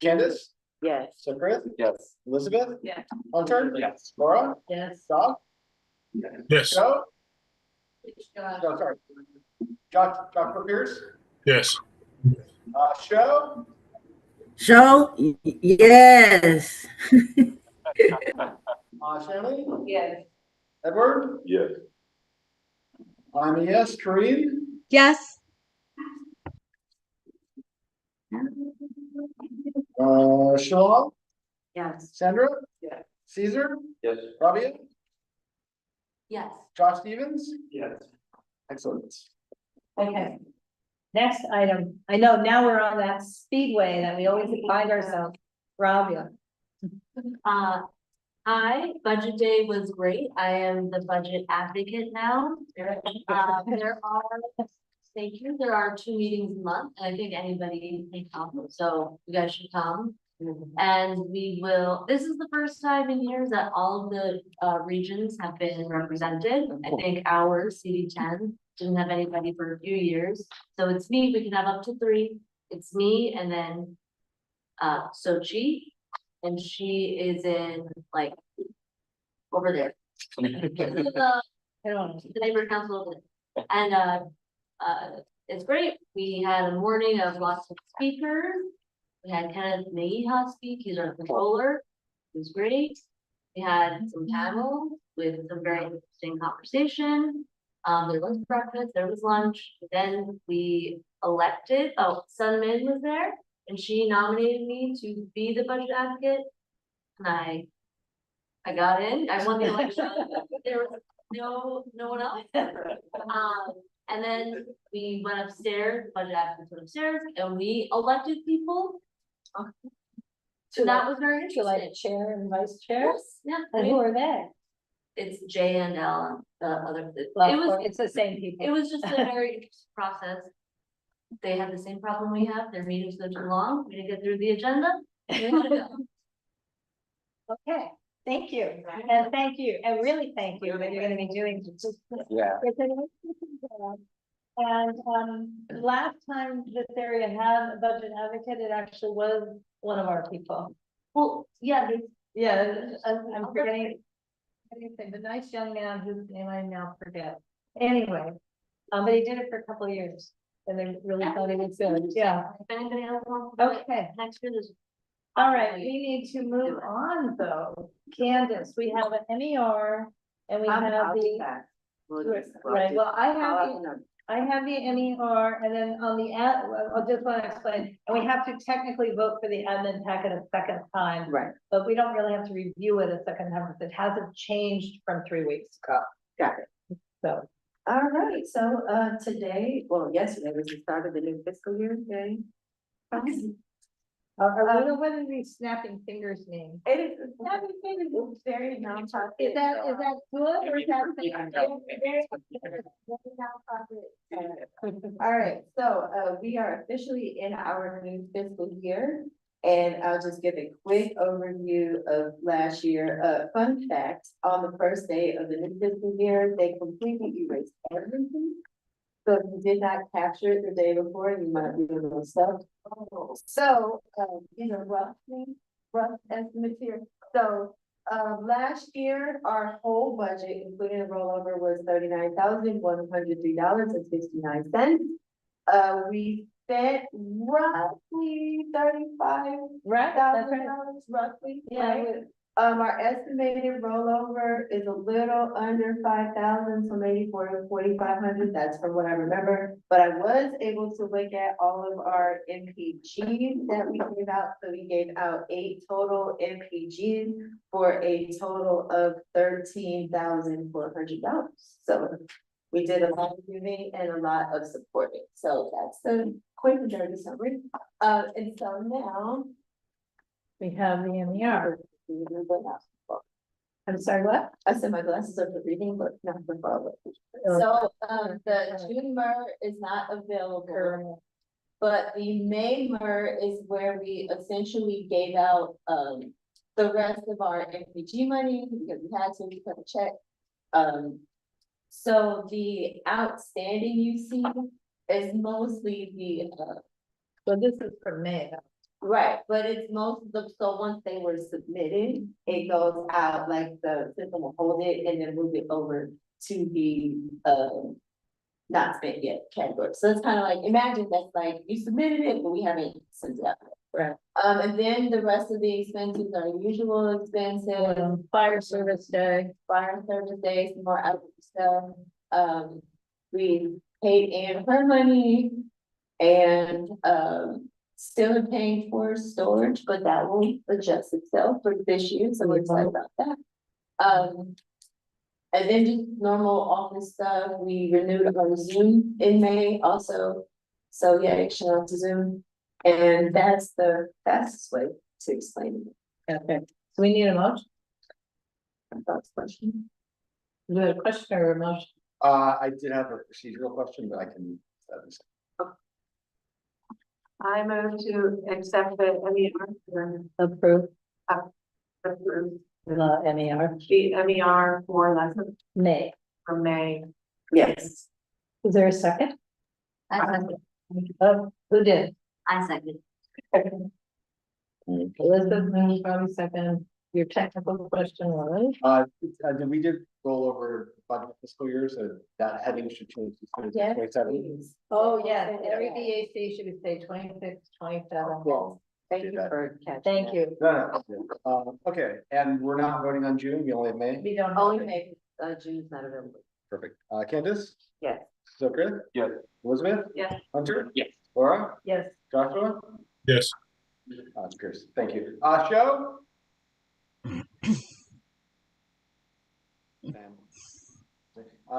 Candace, Yes. so Chris, Yes. Elizabeth, Yeah. Hunter, Yes. Laura, Yes. Doc, Yes, Joe, no, sorry. Josh Pierce, yes. Show, Yes. Shanley, Yes. Edward, Yes. I'm a yes, Kareem, Yes. Shalom, Yes. Sandra, Yeah. Caesar, Yes. Rabia, Yes. Josh Stevens, Yes. excellent. Okay. Next item, I know now we're on that speedway that we always find ourselves, Rabia. Hi, budget day was great. I am the budget advocate now. There are 2 meetings a month, and I think anybody can come, so you guys should come. And this is the first time in years that all of the regions have been represented. I think our CD10 didn't have anybody for a few years, so it's me, we can have up to 3. It's me and then Sochi, and she is in like over there. The neighborhood council over there. And it's great. We had a morning of lots of speakers. We had Kenneth Mejiha speak, he's our controller. It was great. We had some panels with some very interesting conversation. There was breakfast, there was lunch, then we elected, Sun Min was there, and she nominated me to be the budget advocate. And I got in, I won the election, there was no one else. And then we went upstairs, budget advocates went upstairs, and we elected people. So that was very To like interesting. chair and vice chair? Yes, yeah. And who are they? It's J and L, the other, Well, it was, it's the same people. it was just a very interesting process. They had the same problem we have, their meetings go too long, we didn't get through the agenda. We had to go. Okay, thank you, and thank you, and really thank you that you're gonna be doing. Yeah. And, last time this area had a budget advocate, it actually was one of our people. Well, yeah, Yeah, I'm forgetting. The nice young man whose name I now forget. Anyway, but he did it for a couple of years, and they really thought he was good, yeah. If anybody else wants. Okay. Next year is. All right, we need to move on though. Candace, we have an NER and we have the. Right, well, I have the NER and then on the I'll just want to explain, and we have to technically vote for the admin packet a second time. Right. But we don't really have to review it a second time, because it hasn't changed from 3 weeks ago. Got it. So, All right, so yesterday was the start of the new fiscal year, okay? we don't want to be snapping fingers mean. It is, snapping fingers is very nonprofit. Is that good or is that? All right, so we are officially in our new fiscal year. And I'll just give a quick overview of last year. Fun fact, on the first day of the new fiscal year, they completely erased everything. So if you did not capture it the day before, you might be a little stuck. So, rough estimates here. So, last year, our whole budget, including the rollover, was $39,103.69. We spent roughly $35,000, roughly. Yeah. Right? Our estimated rollover is a little under 5,000, so maybe 4,500. That's from what I remember. But I was able to look at all of our MPGs that we gave out. So we gave out 8 total MPGs for a total of $13,400. So we did a lot of giving and a lot of supporting. So that's the quick and dirty summary. And so now we have the NER. I'm sorry, what? I said my glasses are for reading, but not for follow. So, the June MER is not available. But the May MER is where we essentially gave out, the rest of our MPG money because we had to cut a check. So the outstanding you see is mostly the, So this is for May. Right, but it's most of the, so once they were submitted, it goes out, like the system will hold it and then move it over to the, not spent yet category. So it's kind of like, imagine that's like, you submitted it, but we haven't sent it out. Right. And then the rest of the expenses are usual expenses, Fire service day. fire service days, more other stuff. We paid Ann her money and, still paying for storage, but that will adjust itself for this year, so we're excited about that. And then just normal office stuff, we renewed our Zoom in May also. So yeah, shout out to Zoom, and that's the fastest way to explain it. Okay, so we need a motion. That's the question. Do you have a question or a motion? I did have a procedural question, but I can. I move to accept the MER. Approve. Approve The MER. the MER for lesson May. from May. Yes. Is there a second? Who did? I second. Elizabeth, moved, probably second. Your technical question was? Did we did roll over budget fiscal year, so that heading should change to 2027. Oh, yes, every BAC should say 26, 27. Well, Thank you for catching. Thank you. No. Okay, and we're not voting on June, we only have May. We don't. Only May, June's not available. Perfect. Candace? Yes. Zucker? Yes. Elizabeth? Yes. Hunter? Yes. Laura? Yes. Joshua? Yes. Pierce, thank you. Show?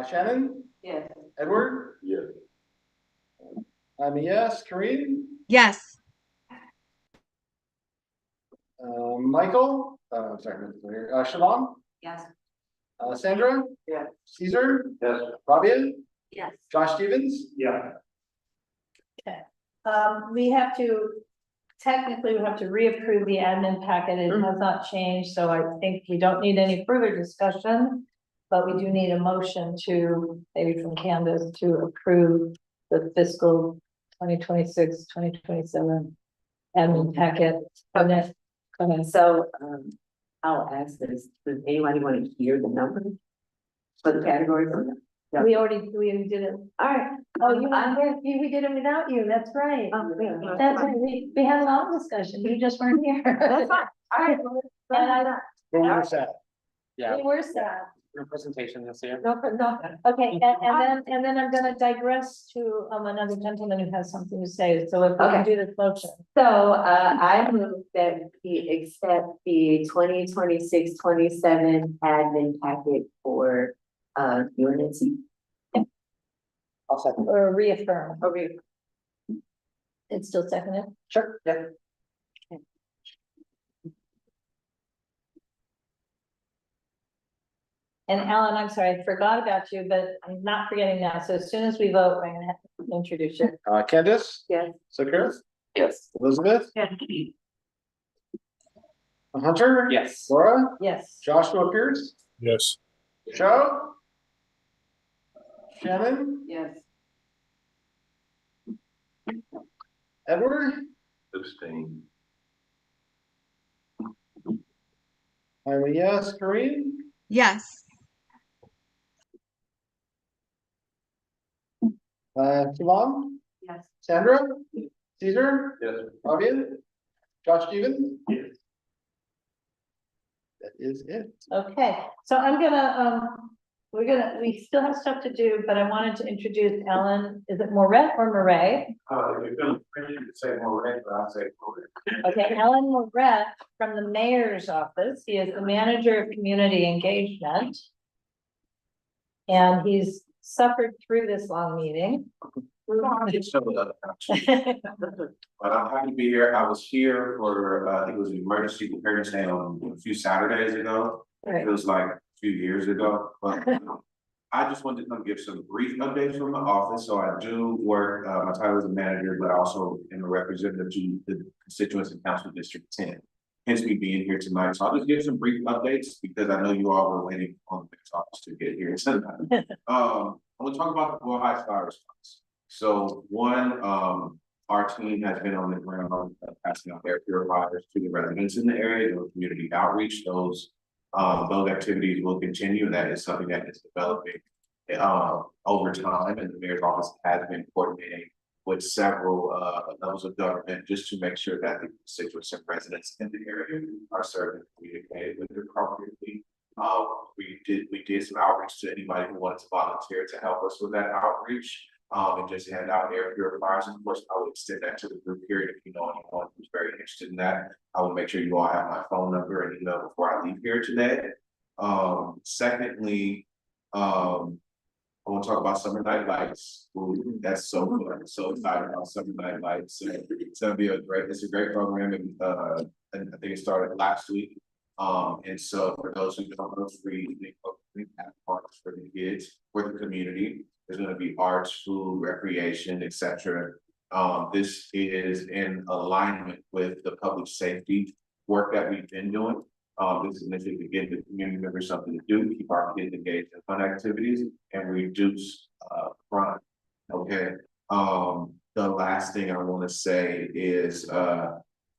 Shannon? Yes. Edward? Yes. I'm a yes. Kareem? Yes. Michael? Sorry, Siobhan? Yes. Sandra? Yes. Caesar? Yes. Rabia? Yes. Josh Stevens? Yeah. We have to, technically, we have to reapprove the admin packet. It has not changed, so I think we don't need any further discussion. But we do need a motion to, maybe from Candace, to approve the fiscal 2026-2027 admin packet. And then, go ahead. So, I'll ask this, does anybody want to hear the number for the category? Yeah. We did it. All right. Oh, we did it without you. That's right. That's right. We had a long discussion. You just weren't here. That's fine. All right. And But we're sad. Yeah, we were sad. representation this year. No, okay, and then I'm gonna digress to another gentleman who has something to say, so if we can do this motion. So, I move that we accept the 2026-27 admin packet for, Unnc. I'll second. Or reaffirm, Or we- it's still seconded? Sure, yeah. And Alan, I'm sorry, I forgot about you, but I'm not forgetting now, so as soon as we vote, we're gonna have to introduce you. Candace? Yes. Zucker? Yes. Elizabeth? Yes. Hunter? Yes. Laura? Yes. Joshua Pierce? Yes. Show? Shannon? Yes. Edward? Abstain. I'm a yes. Kareem? Yes. Siobhan? Yes. Sandra? Caesar? Yes. Rabia? Josh Stevens? Yes. That is it. Okay, so I'm gonna, we still have stuff to do, but I wanted to introduce Ellen, is it Moret or Murray? You're gonna say more, right? But I'll say more. Okay, Ellen Moret from the mayor's office. He is the manager of community engagement. And he's suffered through this long meeting. But I'm happy to be here. I was here for, I think it was an emergency preparedness day on a few Saturdays ago. Right. It feels like a few years ago, but I just wanted to come give some brief updates from the office. So I do work, my title is a manager, but also am a representative to the constituents in Council District 10. Hence me being here tonight. So I'll just give some brief updates because I know you all were waiting on the mayor's office to get here tonight. I want to talk about the Boyle Heights fire response. So one, Our team has been on the ground, passing out air purifiers to the residents in the area, doing community outreach. Those activities will continue, and that is something that is developing over time, and the mayor's office has been coordinating with several levels of government just to make sure that the constituents and residents in the area are served and communicated with appropriately. We did some outreach to anybody who wanted to volunteer to help us with that outreach. And just hand out air purifiers. Of course, I would extend that to the group here. If you know anyone who's very interested in that, I will make sure you all have my phone number and email before I leave here today. Secondly, I want to talk about summer night lights. Ooh, that's so good. I'm so excited about summer night lights. It's gonna be it's a great program, and I think it started last week. And so for those who don't know, free parks for the kids, for the community. There's going to be arts, food, recreation, etc. This is in alignment with the public safety work that we've been doing. This is initially to give the community members something to do, keep our kids engaged in fun activities, and reduce crime. Okay. The last thing I want to say is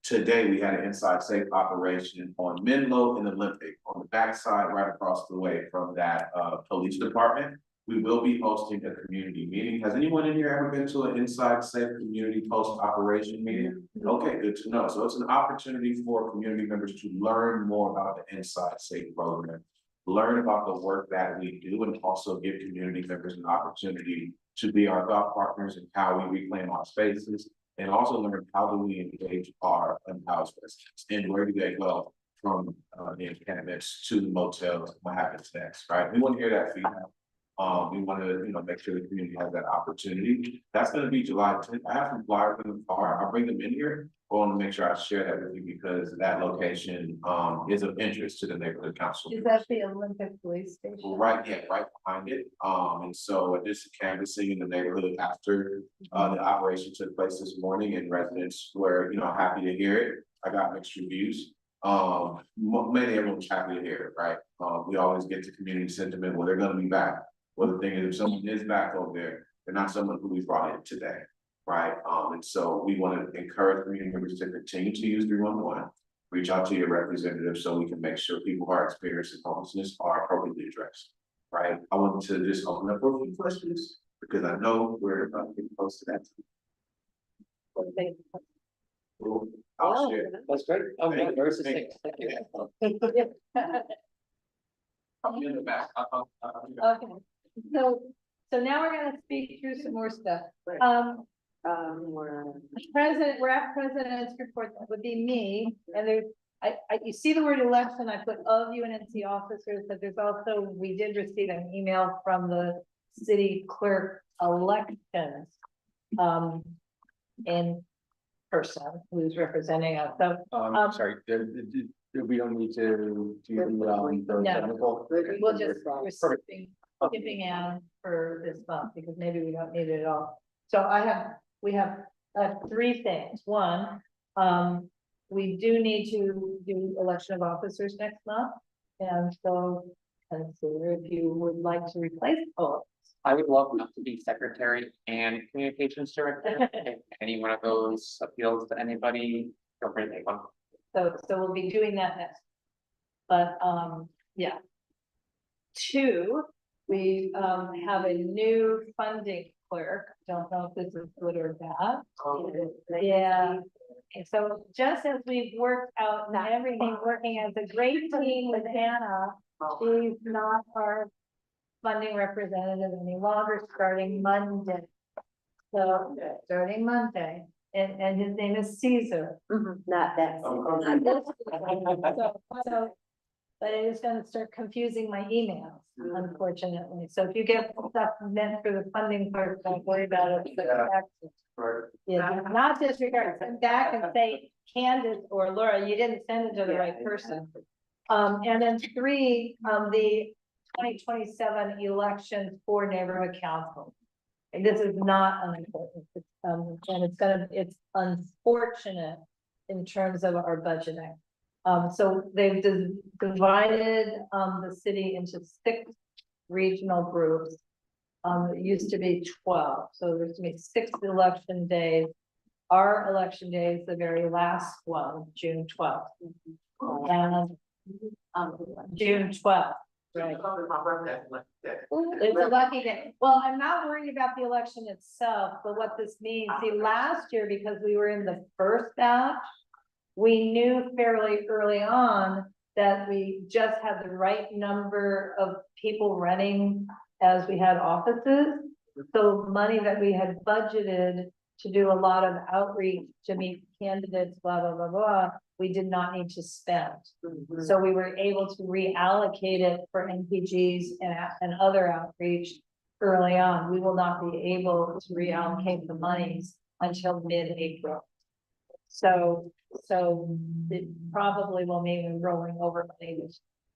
today we had an inside safe operation on Menlo and Olympic on the backside, right across the way from that police department. We will be hosting a community meeting. Has anyone in here ever been to an inside safe community post operation meeting? Okay, good to know. So it's an opportunity for community members to learn more about the inside safe program, learn about the work that we do, and also give community members an opportunity to be our thought partners and how we reclaim our spaces, and also learn how do we engage our unhoused residents and where do they go from the encampments to the motels, what happens next, right? We want to hear that feedback. We want to, make sure the community has that opportunity. That's going to be July 10th. I have some flyers in the car. I'll bring them in here. I want to make sure I share that with you because that location is of interest to the neighborhood council. Is that the Olympic Police Station? Right, yeah, right behind it. And so this is canvassing in the neighborhood after the operation took place this morning, and residents were, happy to hear it. I got mixed reviews. Many everyone was happy to hear it, right? We always get to community sentiment, well, they're going to be back. Well, the thing is, if someone is back over there, they're not someone who we brought in today, right? And so we want to encourage community members to continue to use 311, reach out to your representative so we can make sure people who are experiencing homelessness are appropriately addressed, right? I want to just open up for a few questions because I know we're getting close to that. I'll share. That's great. Okay, versus Thank 6. Thank you. I'm in the back. Okay, so now we're gonna speak through some more stuff. We're at president's report, that would be me, and there's, you see the word election, I put of UNC officers, but there's also, we did receive an email from the city clerk elections, in person, who's representing us, so. Sorry, we don't need to do the technical. We'll just, we're skipping out for this month because maybe we don't need it at all. So we have 3 things. One, we do need to do election of officers next month. And so if you would like to replace, I would love not to be secretary and communications director. If any one of those appeals to anybody, feel free to take one. So we'll be doing that next. But yeah. 2, we have a new funding clerk. Don't know if this is good or bad. Yeah. And so just as we've worked out everything, working as a great team with Hannah, she's not our funding representative any longer, starting Monday. So starting Monday. And his name is Caesar. Not that. So, but it is gonna start confusing my emails, unfortunately. So if you get stuff meant for the funding part, don't worry about it. Yeah, not disregard, send back and say Candace or Laura, you didn't send it to the right person. And then 3, the 2027 elections for neighborhood council. And this is not unimportant, and it's unfortunate in terms of our budgeting. So they've divided the city into 6 regional groups. It used to be 12, so there's gonna be 6 election days our election day is the very last one, June 12th. And June 12th. Right. It's a lucky day. Well, I'm not worried about the election itself, but what this means, see, last year, because we were in the first batch, we knew fairly early on that we just had the right number of people running as we had offices. So money that we had budgeted to do a lot of outreach to meet candidates, blah, blah, blah, blah, we did not need to spend. So we were able to reallocate it for NPGs and other outreach early on. We will not be able to reallocate the monies until mid-April. So it probably will mean we're rolling over money.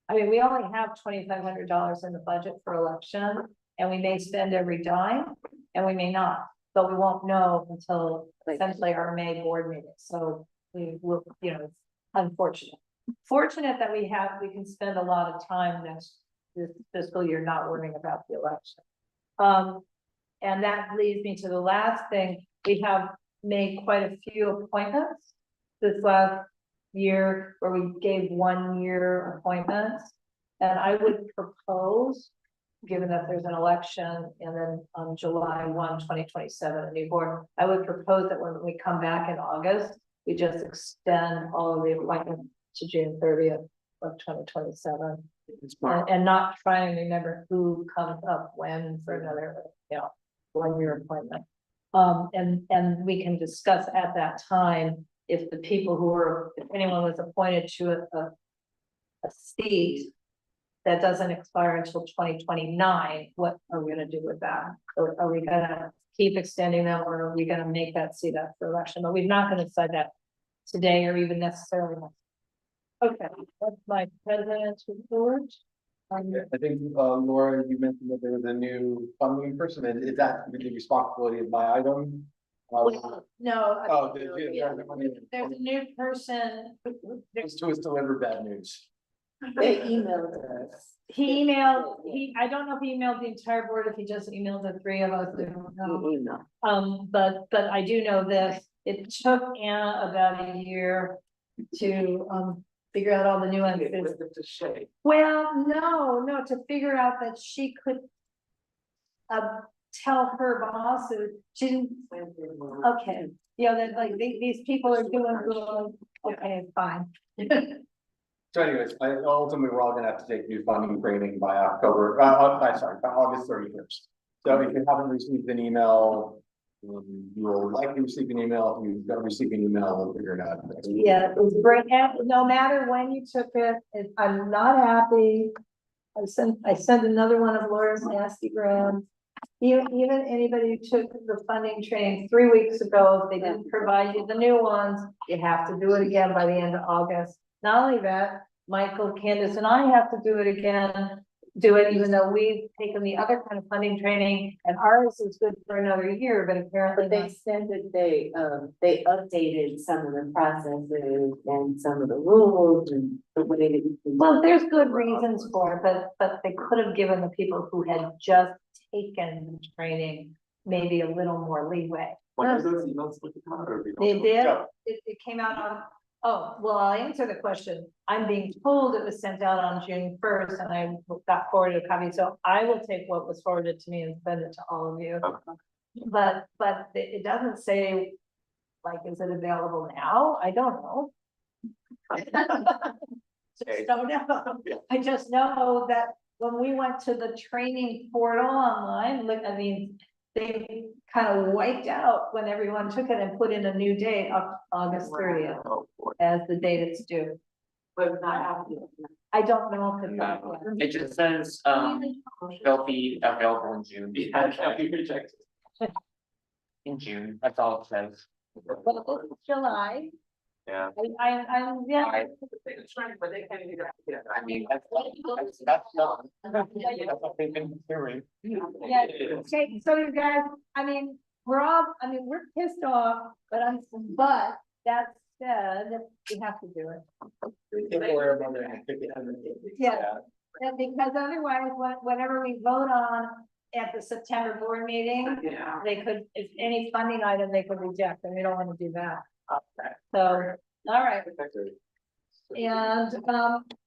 I mean, we only have $2,500 in the budget for election, and we may spend every dime, and we may not, but we won't know until essentially our May board meeting. So we will, you know, it's unfortunate. Fortunate that we can spend a lot of time this fiscal year not worrying about the election. And that leads me to the last thing. We have made quite a few appointments this last year where we gave 1-year appointments. And I would propose, given that there's an election and then on July 1, 2027, a new board, I would propose that when we come back in August, we just extend all of the appointments to June 30th of 2027. And not try and remember who comes up when for another, 1-year appointment. And we can discuss at that time if the people if anyone was appointed to a seat that doesn't expire until 2029, what are we gonna do with that? Or are we gonna keep extending them, or are we gonna make that seat up for election? But we're not gonna decide that today or even necessarily. Okay, that's my president's report. I think, Laura, you mentioned that there was a new funding person, and is that the responsibility of my item? Well, no. Oh, There's a new person. This to us deliver bad news. They emailed us. I don't know if he emailed the entire board, if he just emailed the 3 of us. I don't know. But I do know this, it took Anna about a year to, figure out all the nuances. Well, no, to figure out that she could, tell her bosses, she didn't, okay, that like these people are doing good, okay, fine. So anyways, ultimately, we're all gonna have to take new funding training by by August 31st. So if you haven't received an email, you will likely receive an email. If you're gonna receive an email, we'll figure it out. Yeah, it was great, no matter when you took it, I'm not happy. I sent another one of Laura's nasty grams. Even anybody who took the funding training 3 weeks ago, if they didn't provide you the new ones, you have to do it again by the end of August. Not only that, Michael, Candace, and I have to do it again, even though we've taken the other kind of funding training, and ours is good for another year, but apparently. But they extended, they updated some of the processes and some of the rules and the way that you can. Well, there's good reasons for it, but they could have given the people who had just taken the training maybe a little more leeway. They did, it came out on, oh, well, I'll answer the question. I'm being told it was sent out on June 1st and I got forwarded a copy, so I will take what was forwarded to me and send it to all of you. But it doesn't say, like, is it available now? I don't know. Just don't know. I just know that when we went to the training portal online, look, I mean, they kind of wiped out when everyone took it and put in a new date of August 30th as the date it's due. But not happening. I don't know if it's not. It just says, they'll be available in June. In June, that's all it says. Well, it's July. Yeah. Yeah. But they can't even. I mean, that's not. That's what they've been doing. Yeah, okay, so you guys, we're pissed off, but that said, we have to do it. Yeah, and because otherwise, whatever we vote on at the September board meeting, Yeah. they could, if any funding item, they could reject, and we don't want to do that. Okay. So, all right.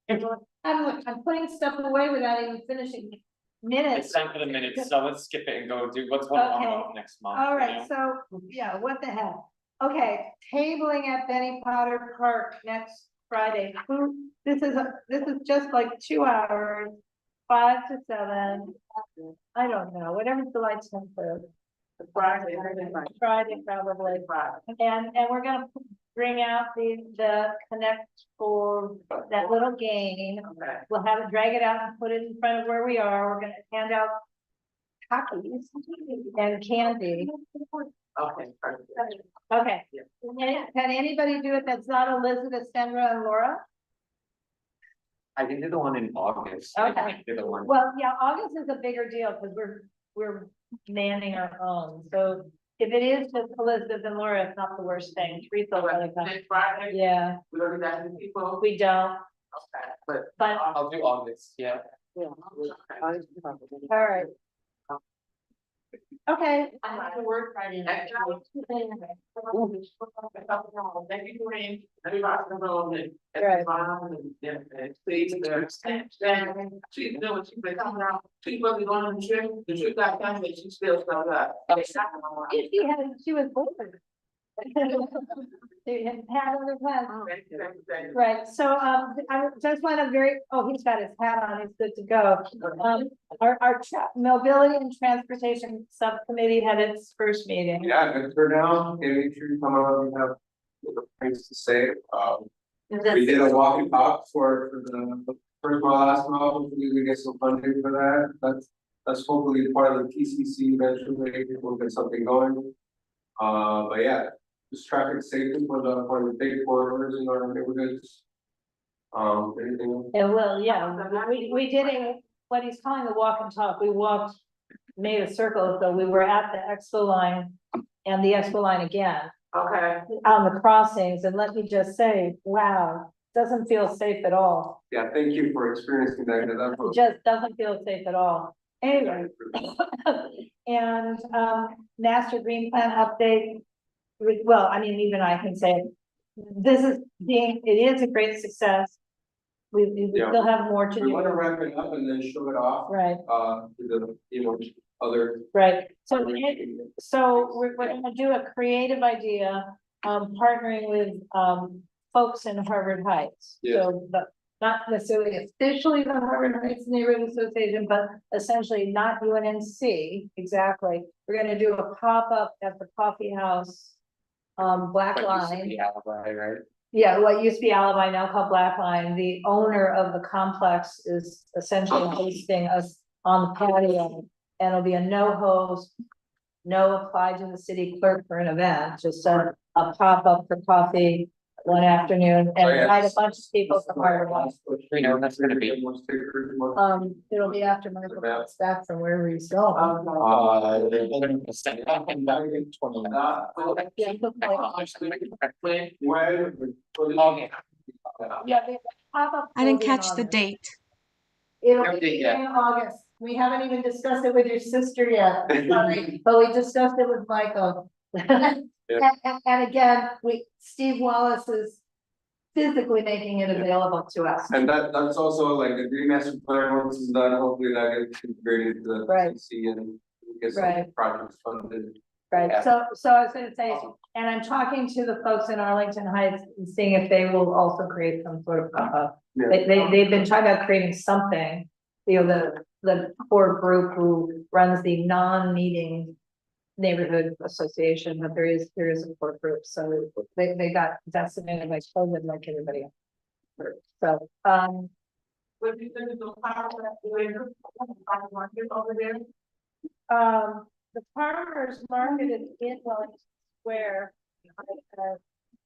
And, I'm putting stuff away without even finishing minutes. It's time for the minutes, so let's skip it and go do what's going on Okay. next month. All you right, know? so, yeah, what the hell? Okay, tabling at Benny Potter Park next Friday. This is just like 2 hours, 5 to 7. I don't know, whatever's the lights come through. Friday. Friday probably. And we're gonna bring out the connect for that little game. Okay. We'll have it, drag it out and put it in front of where we are. We're gonna hand out copies and candy. Okay, perfect. Okay. Can anybody do it that's not Elizabeth, Sandra, and Laura? I can do the one in August. I Okay. can do the one. Well, yeah, August is a bigger deal because we're manning our own. So if it is just Elizabeth and Laura, it's not the worst thing. Teresa will really come. Next Friday? Yeah, We don't need that many people? we don't, Okay, but. but, I'll do August, yeah. all right. Okay. I have to work Friday night. Thank you, Doreen. Everybody in the room and. Right. And please, and she's doing, she's been coming out, she's really going on the trip got done, but she still stuck up. She was born. They had other plans. Right, so, I just want to he's got his hat on, he's good to go. Our mobility and transportation subcommittee had its first meeting. Yeah, good for now, and make sure you come out and have things to say, we did a walk and talk for the first mile, last mile, hopefully we get some funding for that, that's hopefully part of the TCC eventually, we'll get something going. But yeah, just traffic safety for the big corridors in our neighborhoods. Anything else? It will, yeah, we did what he's calling the walk and talk, we walked, made a circle, so we were at the expo line and the expo line again. Okay. On the crossings, and let me just say, wow, doesn't feel safe at all. Yeah, thank you for experiencing that, It just doesn't feel safe at all. Anyway, and master green plan update. Well, I mean, even I can say it is a great success. We Yeah. still have more to We do. wanna wrap it up and then show it off. Right. To the, other. Right, so we're gonna do a creative idea, partnering with, folks in Harvard Heights. Yeah. So, but not necessarily officially the Harvard Heights Neighborhood Association, but essentially not UNNC, exactly. We're gonna do a pop-up at the coffee house, Black Line. The alibi, right? Yeah, what used to be Alibi, now called Black Line. The owner of the complex is essentially hosting us on the patio. And it'll be a no host, no apply to the city clerk for an event, just a pop-up for coffee one afternoon and invite a bunch of people from Harvard. We know that's gonna be. It'll be after Michael comes back from wherever he's going. Yeah, the pop-up. I didn't catch the date. It'll be in August. We haven't even discussed it with your sister yet, sorry, but we discussed it with Michael. And again, Steve Wallace is physically making it available to us. And that's also like the Green Master Plan, once it's done, hopefully that gets integrated to the Right. CC and get some Right. projects funded. Right, Yeah. so I was gonna say, and I'm talking to the folks in Arlington Heights and seeing if they will also create some sort of pop-up. Yeah. They've been talking about creating something, you know, the core group who runs the non-meeting neighborhood association, but there is a core group, so they got decimated by COVID like everybody else. So, What do you think is the power that the market over there? the farmer's market is in Wellington Square.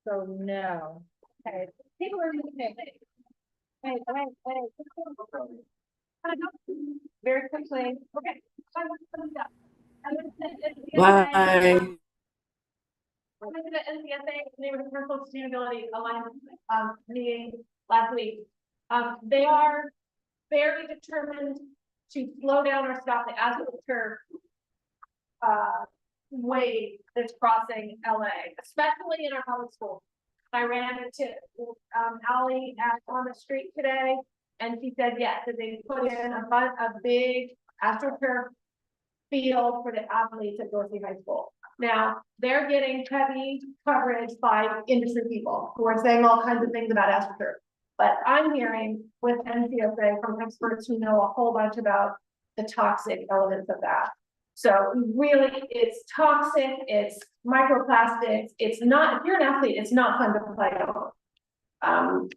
So no, okay, people are moving. Wait. Very quickly, okay. Bye. I went to the NCSA Neighborhood Commercial Sustainability Alliance meeting last week. They are very determined to slow down or stop the AstroTurf wave that's crossing LA, especially in our public schools. I ran into Ally on the street today, and she said yes, that they put in a big AstroTurf field for the athletes at Dorsey High School. Now, they're getting heavy coverage by industry people who are saying all kinds of things about AstroTurf. But I'm hearing with NCSA from experts who know a whole bunch about the toxic elements of that. So really, it's toxic, it's microplastics, it's not, if you're an athlete, it's not fun to play on.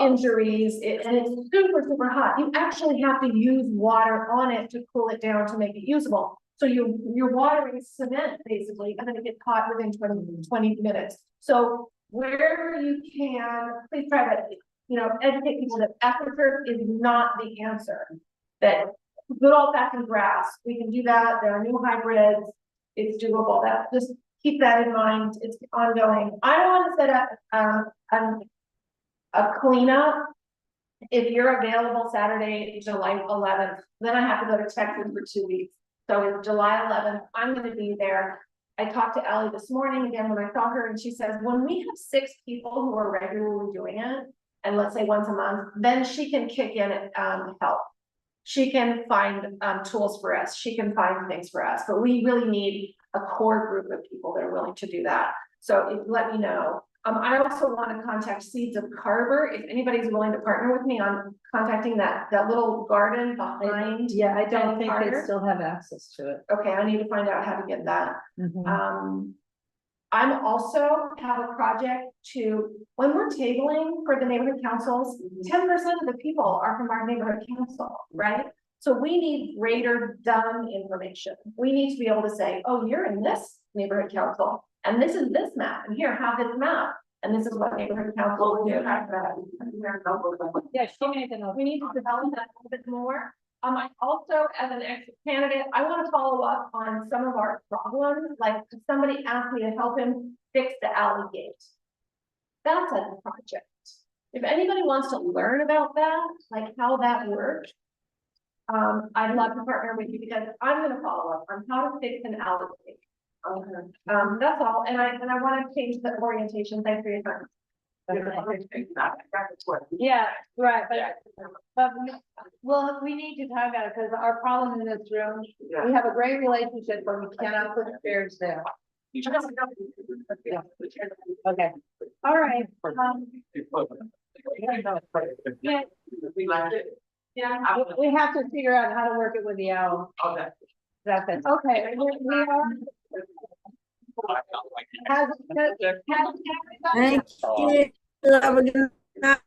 Injuries, and it's super, super hot. You actually have to use water on it to cool it down to make it usable. So you're watering cement basically, and then it gets hot within 20 minutes. So wherever you can, please try that, you know, educate people that AstroTurf is not the answer. That good old fashioned grass, we can do that. There are new hybrids. It's doable. That just keep that in mind. It's ongoing. I don't want to set up a cleanup. If you're available Saturday, July 11th, then I have to go to Texas for 2 weeks. So it's July 11th. I'm going to be there. I talked to Allie this morning again when I saw her, and she says, when we have 6 people who are regularly doing it, and let's say once a month, then she can kick in help. She can find tools for us. She can find things for us, but we really need a core group of people that are willing to do that. So let me know. I also want to contact Seeds of Carver. If anybody's willing to partner with me on contacting that little garden behind. Yeah, I don't Ed think they Carter. still have access to it. Okay, I need to find out how to get that. I'm also have a project when we're tabling for the neighborhood councils, 10% of the people are from our neighborhood council, right? So we need greater done information. We need to be able to say, oh, you're in this neighborhood council, and this is this map, and here, have this map, and this is what neighborhood council will do. Yeah, she made the note. We need to develop that a little bit more. I also, as an ex-candidate, I want to follow up on some of our problems. Like somebody asked me to help him fix the alley gate. That's a project. If anybody wants to learn about that, like how that works, I'd love to partner with you because I'm going to follow up on how to fix an alley gate. That's all. And I want to change the orientation. Thanks for your time. Yeah, right, but we need to talk about it because our problem in this room, we have a great relationship, but we cannot put chairs there. Okay, all right. Yeah, we have to figure out how to work it with the owl. Okay. That's it. Okay, we are. Thank you. Have a good night.